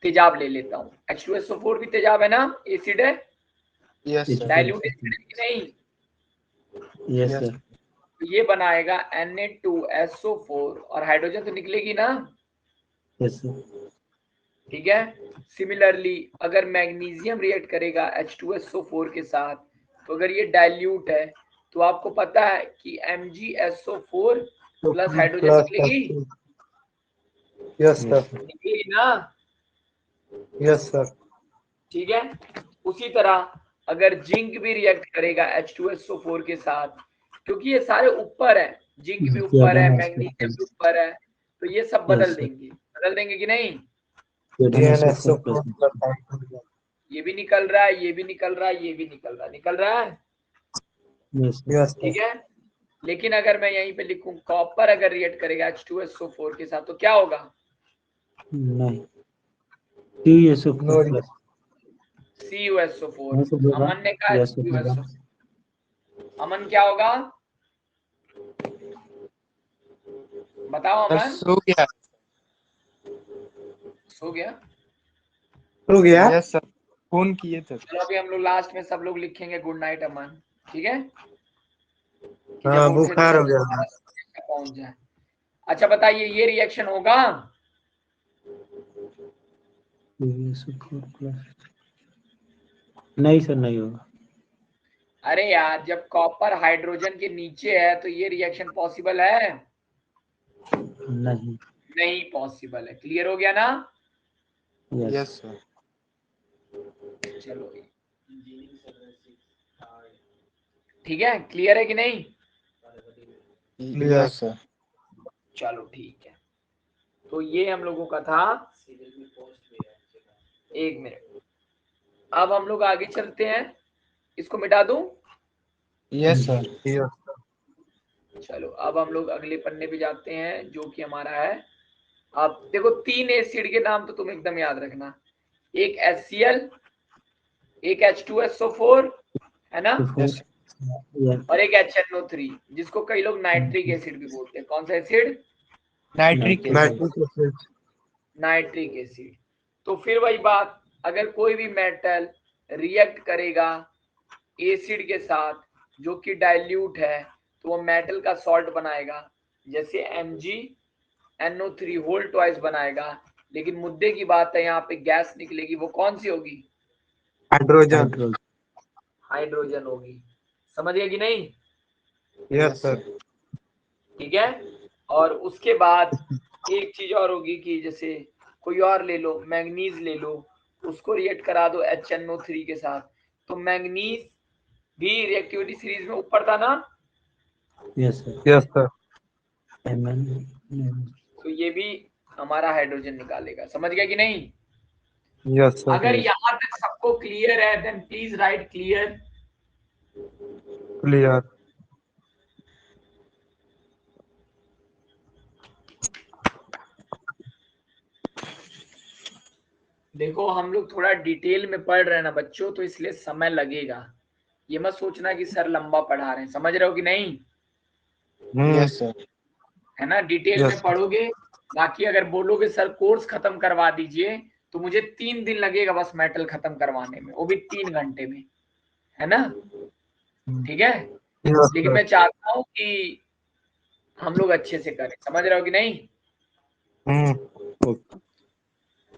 तेजाब ले लेता हूँ। H2SO4 भी तेजाब है ना, एसिड है, यस सर। डाइल्यूट एसिड है कि नहीं? यस सर, तो ये बनाएगा Na2SO4 और हाइड्रोजन तो निकलेगी ना। यस सर, ठीक है, सिमिलरली अगर मैग्नीशियम रिएक्ट करेगा H2SO4 के साथ, तो अगर ये डाइल्यूट है तो आपको पता है कि MgSO4 प्लस हाइड्रोजन निकलेगी, यस सर। निकलेगी ना। Yes sir. ठीक है, उसी तरह अगर जिंक भी रिएक्ट करेगा H2SO4 के साथ, क्योंकि ये सारे ऊपर है, जिंक भी ऊपर है, मैग्नीशियम भी ऊपर है, तो ये सब बदल देंगे कि नहीं? ये भी निकल रहा है, ये भी निकल रहा है, ये भी निकल रहा है। ठीक है, लेकिन अगर मैं यहीं पे लिखूं कॉपर अगर रिएक्ट करेगा H2SO4 के साथ तो क्या होगा? नहीं, CuSO4। अमन ने कहा CuSO4। अमन क्या होगा? बताओ अमन। सो गया। सो गया? हो गया। यस सर, फोन किए थे। चलो अभी हम लोग लास्ट में सब लोग लिखेंगे गुड नाइट अमन, ठीक है? हाँ, बुखार हो गया। पहुंच जाए। अच्छा बताइए, ये रिएक्शन होगा? नहीं सर, नहीं होगा। अरे यार, जब कॉपर हाइड्रोजन के नीचे है तो ये रिएक्शन पॉसिबल है? नहीं, नहीं पॉसिबल है। क्लियर हो गया ना? Yes sir. चलो ठीक है, क्लियर है कि नहीं? Yes sir. चलो ठीक है, तो ये हम लोगों का था। एक मिनट, अब हम लोग आगे चलते हैं। इसको मिटा दूं? Yes sir. चलो अब हम लोग अगले पन्ने पे जाते हैं जो कि हमारा है। अब देखो 3 एसिड के नाम तो तुम एकदम याद रखना, एक HCl, एक H2SO4 है ना, और एक HNO3 जिसको कई लोग नाइट्रिक एसिड भी बोलते हैं। कौन सा acid? Nitric acid. Nitric acid. तो फिर वही बात, अगर कोई भी मेटल रिएक्ट करेगा एसिड के साथ जो कि डाइल्यूट है तो वो मेटल का सॉल्ट बनाएगा, जैसे MgNO3 होल ट्वाइस बनाएगा। लेकिन मुद्दे की बात है, यहाँ पे गैस निकलेगी, वो कौन सी होगी? हाइड्रोजन। हाइड्रोजन होगी। समझ गए कि नहीं? Yes sir. ठीक है। और उसके बाद एक चीज और होगी कि जैसे कोई और ले लो, मैंगनीज ले लो, उसको रिएक्ट करा दो HNO3 के साथ, तो मैंगनीज भी रिएक्टिविटी सीरीज में ऊपर था ना? Yes sir. Yes sir. तो ये भी हमारा हाइड्रोजन निकालेगा। समझ गए कि नहीं? Yes sir. अगर यहां तक सबको क्लियर है then please write clear. Clear. देखो हम लोग थोड़ा डिटेल में पढ़ रहे हैं ना बच्चों, तो इसलिए समय लगेगा। ये मत सोचना कि सर लंबा पढ़ा रहे हैं। समझ रहे हो कि नहीं? Yes sir. है ना, डिटेल में पढ़ोगे। बाकी अगर बोलोगे सर कोर्स खत्म करवा दीजिए तो मुझे 3 दिन लगेगा बस मेटल खत्म करवाने में, वो भी 3 घंटे में, है ना? ठीक है। लेकिन मैं चाहता हूं कि हम लोग अच्छे से करें। समझ रहे हो कि नहीं?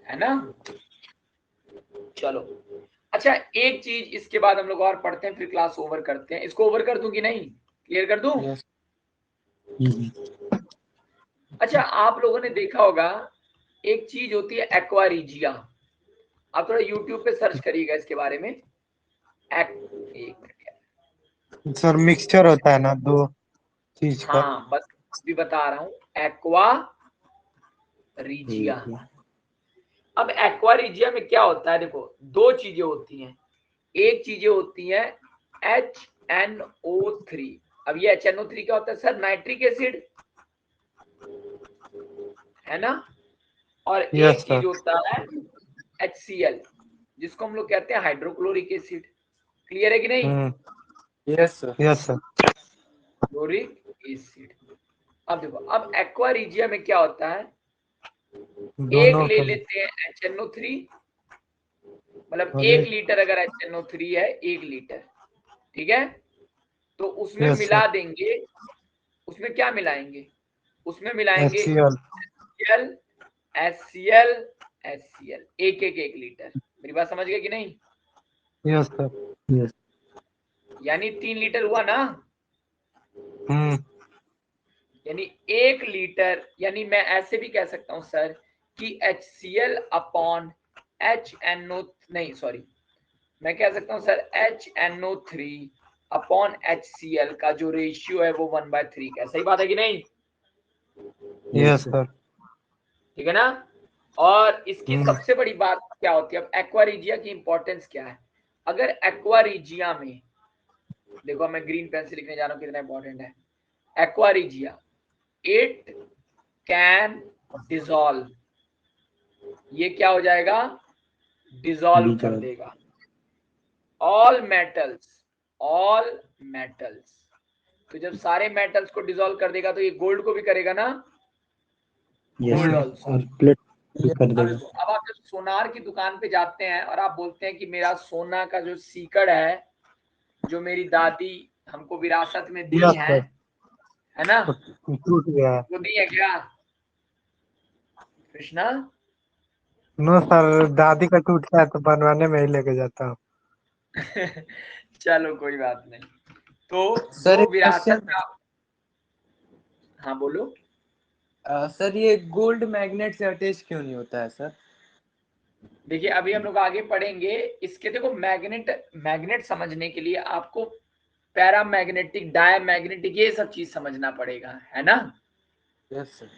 है ना? चलो अच्छा, एक चीज इसके बाद हम लोग और पढ़ते हैं, फिर क्लास ओवर करते हैं। इसको ओवर कर दूं कि नहीं? क्लियर कर दूं? अच्छा, आप लोगों ने देखा होगा एक चीज होती है एक्वारिजिया। आप थोड़ा यूट्यूब पे सर्च करिएगा इसके बारे में। सर मिक्सचर होता है ना दो चीज का। हाँ बस भी बता रहा हूँ, एक्वारिजिया। अब एक्वारिजिया में क्या होता है? देखो दो चीजें होती हैं। एक चीजें होती है HNO3। अब ये HNO3 क्या होता है सर? नाइट्रिक एसिड, है ना? और एक चीज होता है HCl जिसको हम लोग कहते हैं हाइड्रोक्लोरिक एसिड। क्लियर है कि नहीं? Yes sir. Yes sir. Chloric acid. अब देखो, अब एक्वारिजिया में क्या होता है, एक ले लेते हैं HNO3, मतलब 1 लीटर अगर HNO3 है 1 लीटर, ठीक है, तो उसमें मिला देंगे। उसमें क्या मिलाएंगे? उसमें मिलाएंगे HCl, HCl, HCl, एक लीटर। मेरी बात समझ गए कि नहीं? Yes sir. यस। यानी 3 लीटर हुआ ना? यानी 1 लीटर, यानी मैं ऐसे भी कह सकता हूं सर कि HCl अपॉन HNO, नहीं सॉरी, मैं कह सकता हूं सर HNO3 अपॉन HCl का जो रेशियो है वो 1/3 का। सही बात है कि नहीं? Yes sir. ठीक है ना? और इसकी सबसे बड़ी बात क्या होती है? अब एक्वारिजिया की इंपॉर्टेंस क्या है? अगर एक्वारिजिया में देखो, मैं ग्रीन पेन से लिखने जा रहा हूं कितना इंपॉर्टेंट है। एक्वारिजिया, इट कैन डिसॉल्व, ये क्या हो जाएगा? डिसॉल्व कर देगा ऑल मेटल्स, ऑल मेटल्स। तो जब सारे मेटल्स को डिसॉल्व कर देगा तो ये गोल्ड को भी करेगा ना? Gold also. अब आप जब सोनार की दुकान पे जाते हैं और आप बोलते हैं कि मेरा सोना का जो सीकड़ है जो मेरी दादी हमको विरासत में दी है ना, टूट गया। वो दी है क्या कृष्णा? नो सर, दादी का टूट गया तो बनवाने में ही लेके जाता हूँ। चलो कोई बात नहीं। तो सर जो एक विरासत क्वेश्चन का, हाँ बोलो। सर ये गोल्ड मैग्नेट से अटैच क्यों नहीं होता है सर? देखिए अभी हम लोग आगे पढ़ेंगे इसके। देखो मैग्नेट समझने के लिए आपको पैरामैग्नेटिक, डायमैग्नेटिक, ये सब चीज समझना पड़ेगा, है ना? Yes sir.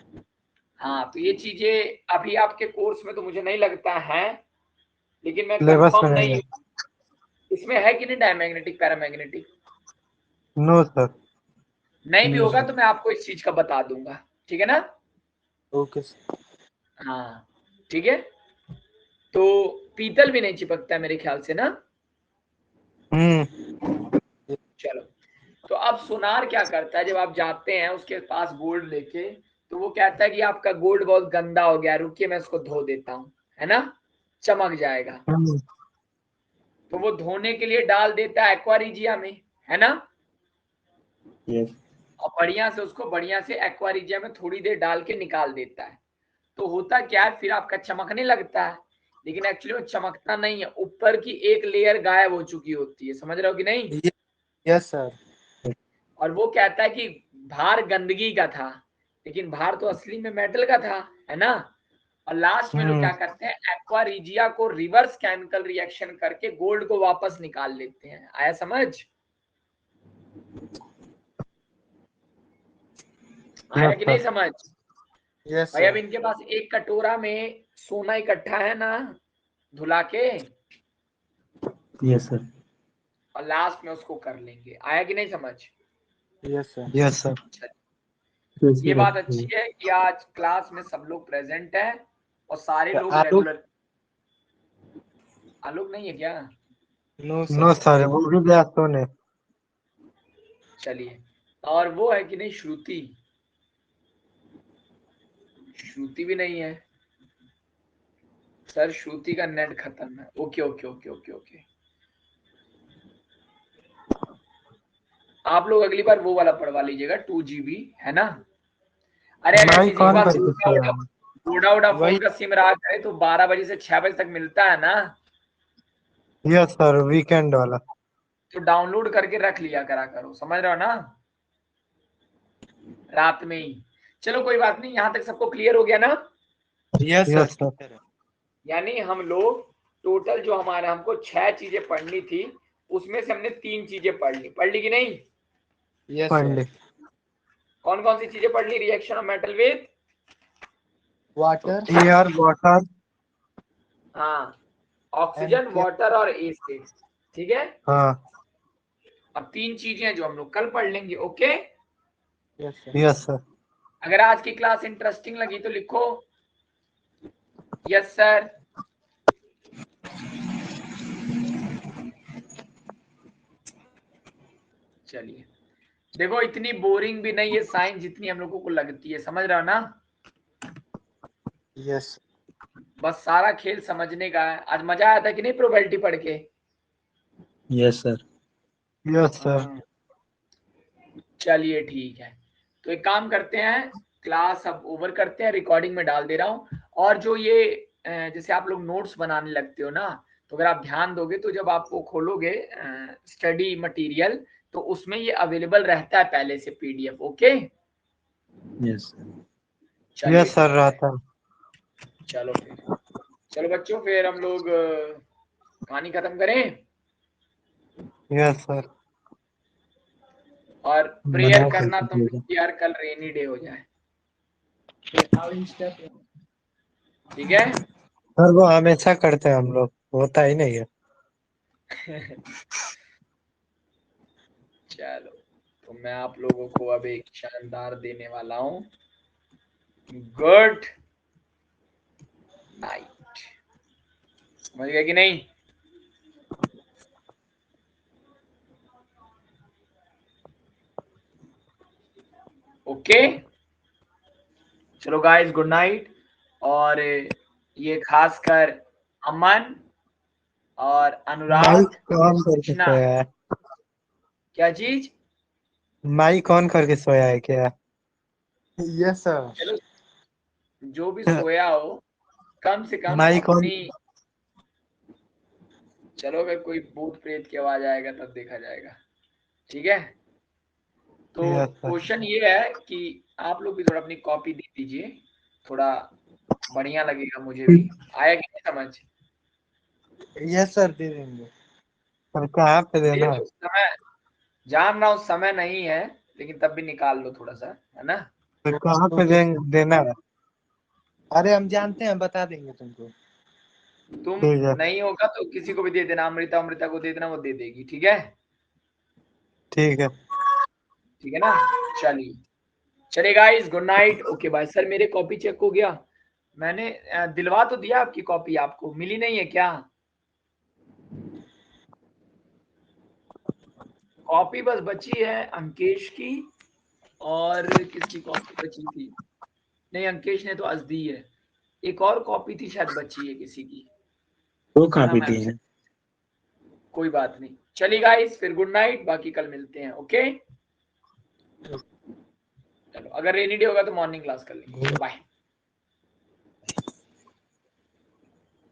हाँ, तो ये चीजें अभी आपके कोर्स में तो मुझे नहीं लगता है, लेकिन मैं कंफर्म नहीं हूँ, इसमें है कि नहीं डायमैग्नेटिक पैरामैग्नेटिक? No sir. नहीं भी No, होगा sir. तो मैं आपको इस चीज का बता दूंगा, ठीक है ना? Okay sir. हाँ ठीक है। तो पीतल भी नहीं चिपकता है मेरे ख्याल से ना। चलो, तो अब सोनार क्या करता है, जब आप जाते हैं उसके पास गोल्ड लेके, तो वो कहता है कि आपका गोल्ड बहुत गंदा हो गया, रुकिए मैं इसको धो देता हूँ, है ना, चमक जाएगा। तो वो धोने के लिए डाल देता है एक्वारिजिया में, है ना, Yes. और बढ़िया से उसको बढ़िया से एक्वारिजिया में थोड़ी देर डाल के निकाल देता है। तो होता क्या है, फिर आपका चमकने लगता है, लेकिन एक्चुअली वो चमकता नहीं है, ऊपर की एक लेयर गायब हो चुकी होती है, समझ रहे हो कि नहीं? Yes sir. और वो कहता है कि भार गंदगी का था, लेकिन भार तो असली में मेटल का था, है ना। और लास्ट में लोग क्या करते हैं, एक्वारिजिया को रिवर्स केमिकल रिएक्शन करके गोल्ड को वापस निकाल लेते हैं। आया समझ? आया कि नहीं समझ? यस भाई अब सर। इनके पास एक कटोरा में सोना इकट्ठा है ना, धुला के, Yes, sir. और लास्ट में उसको कर लेंगे। आया कि नहीं समझ? Yes sir. Yes sir. Yes, ये sir. बात अच्छी है कि आज क्लास में सब लोग प्रेजेंट हैं और सारे लोग आलोक? रेगुलर। आलोक नहीं है क्या? No no sir. सर, वो भी गया सोने। चलिए, और वो है कि नहीं श्रुति? श्रुति भी नहीं है सर, श्रुति का नेट खत्म है। Okay okay okay okay okay, आप लोग अगली बार वो वाला पढ़वा लीजिएगा 2 GB, है ना। अरे अगर माई किसी के कौन पास करके सोया? वोडाफोन वही। का सिम रहा है तो 12 बजे से 6 बजे तक मिलता है ना, यस सर, वीकेंड वाला। तो डाउनलोड करके रख लिया करा करो, समझ रहे हो ना, रात में ही। चलो कोई बात नहीं, यहाँ तक सबको क्लियर हो गया ना? Yes yes sir. सर। यानी हम लोग टोटल जो हमारा हमको 6 चीजें पढ़नी थी, उसमें से हमने 3 चीजें पढ़ ली कि नहीं? यस पढ़ सर। ली। कौन कौन सी चीजें पढ़ ली? Reaction of metal with, water air, water. हाँ, एंड ऑक्सीजन, वाटर और एसिड, ठीक है। हाँ। अब 3 चीजें जो हम लोग कल पढ़ लेंगे, okay. Yes sir. Yes sir. अगर आज की क्लास इंटरेस्टिंग लगी तो लिखो यस सर। चलिए, देखो इतनी बोरिंग भी नहीं है साइंस जितनी हम लोगों को लगती है, समझ रहे हो ना। यस। बस सारा खेल समझने का है। आज मजा आया था कि नहीं प्रोबेबिलिटी पढ़ के? Yes, sir. Yes sir. चलिए ठीक है, तो एक काम करते हैं, क्लास अब ओवर करते हैं, रिकॉर्डिंग में डाल दे रहा हूँ। और जो ये जैसे आप लोग नोट्स बनाने लगते हो ना, तो अगर आप ध्यान दोगे तो जब आप वो खोलोगे स्टडी मटेरियल, तो उसमें ये अवेलेबल रहता है पहले से PDF, ओके। Yes. चलिए यस सर, ठीक है, रहता। चलो फिर, चलो बच्चों फिर हम लोग कहानी खत्म करें यस सर। और प्रेयर मना करना कर तुम दीजिएगा। लोग यार, कल रेनी डे हो जाए, ठीक है। सर वो हमेशा करते हैं हम लोग, होता ही नहीं है। चलो, तो मैं आप लोगों को अब एक शानदार देने वाला हूं, गुड नाइट। समझ गए कि नहीं? ओके, चलो गाइस, गुड नाइट। और ये खासकर अमन और अनुराग, माइक ऑन करके कृष्णा, सोया है। क्या चीज? माइक ऑन करके सोया है क्या? Yes sir. चलो, जो भी सोया हो कम से कम माइक ऑन। अपनी, चलो अगर कोई भूत प्रेत की आवाज आएगा तब देखा जाएगा, ठीक है। तो यस सर। क्वेश्चन ये है कि आप लोग भी थोड़ा अपनी कॉपी दे दीजिए, थोड़ा बढ़िया लगेगा मुझे भी। आया कि नहीं समझ? यस सर, दे देंगे। सर कहाँ पे दे देना है? दो, समय जान रहा हूँ समय नहीं है, लेकिन तब भी निकाल लो थोड़ा सा, है ना। सर कहाँ पे देना है? अरे हम जानते हैं, बता देंगे तुमको। तुम ठीक है। नहीं होगा तो किसी को भी दे देना, अमृता अमृता को दे देना, वो दे देगी। ठीक है, ठीक है। ठीक है ना। चलिए चलिए guys, good night. Okay bye. Sir मेरे कॉपी चेक हो गया, मैंने दिलवा तो दिया आपकी कॉपी, आपको मिली नहीं है क्या? कॉपी बस बची है अंकेश की, और किसकी कॉपी बची थी? नहीं, अंकेश ने तो आज दी है। एक और कॉपी थी शायद बची है किसी की। वो कहाँ हाँ पे मैम, दी है? कोई बात नहीं। चलिए गाइस, फिर गुड नाइट, बाकी कल मिलते हैं। ओके चलो, अगर रेनी डे होगा तो मॉर्निंग क्लास कर लेंगे। बाय।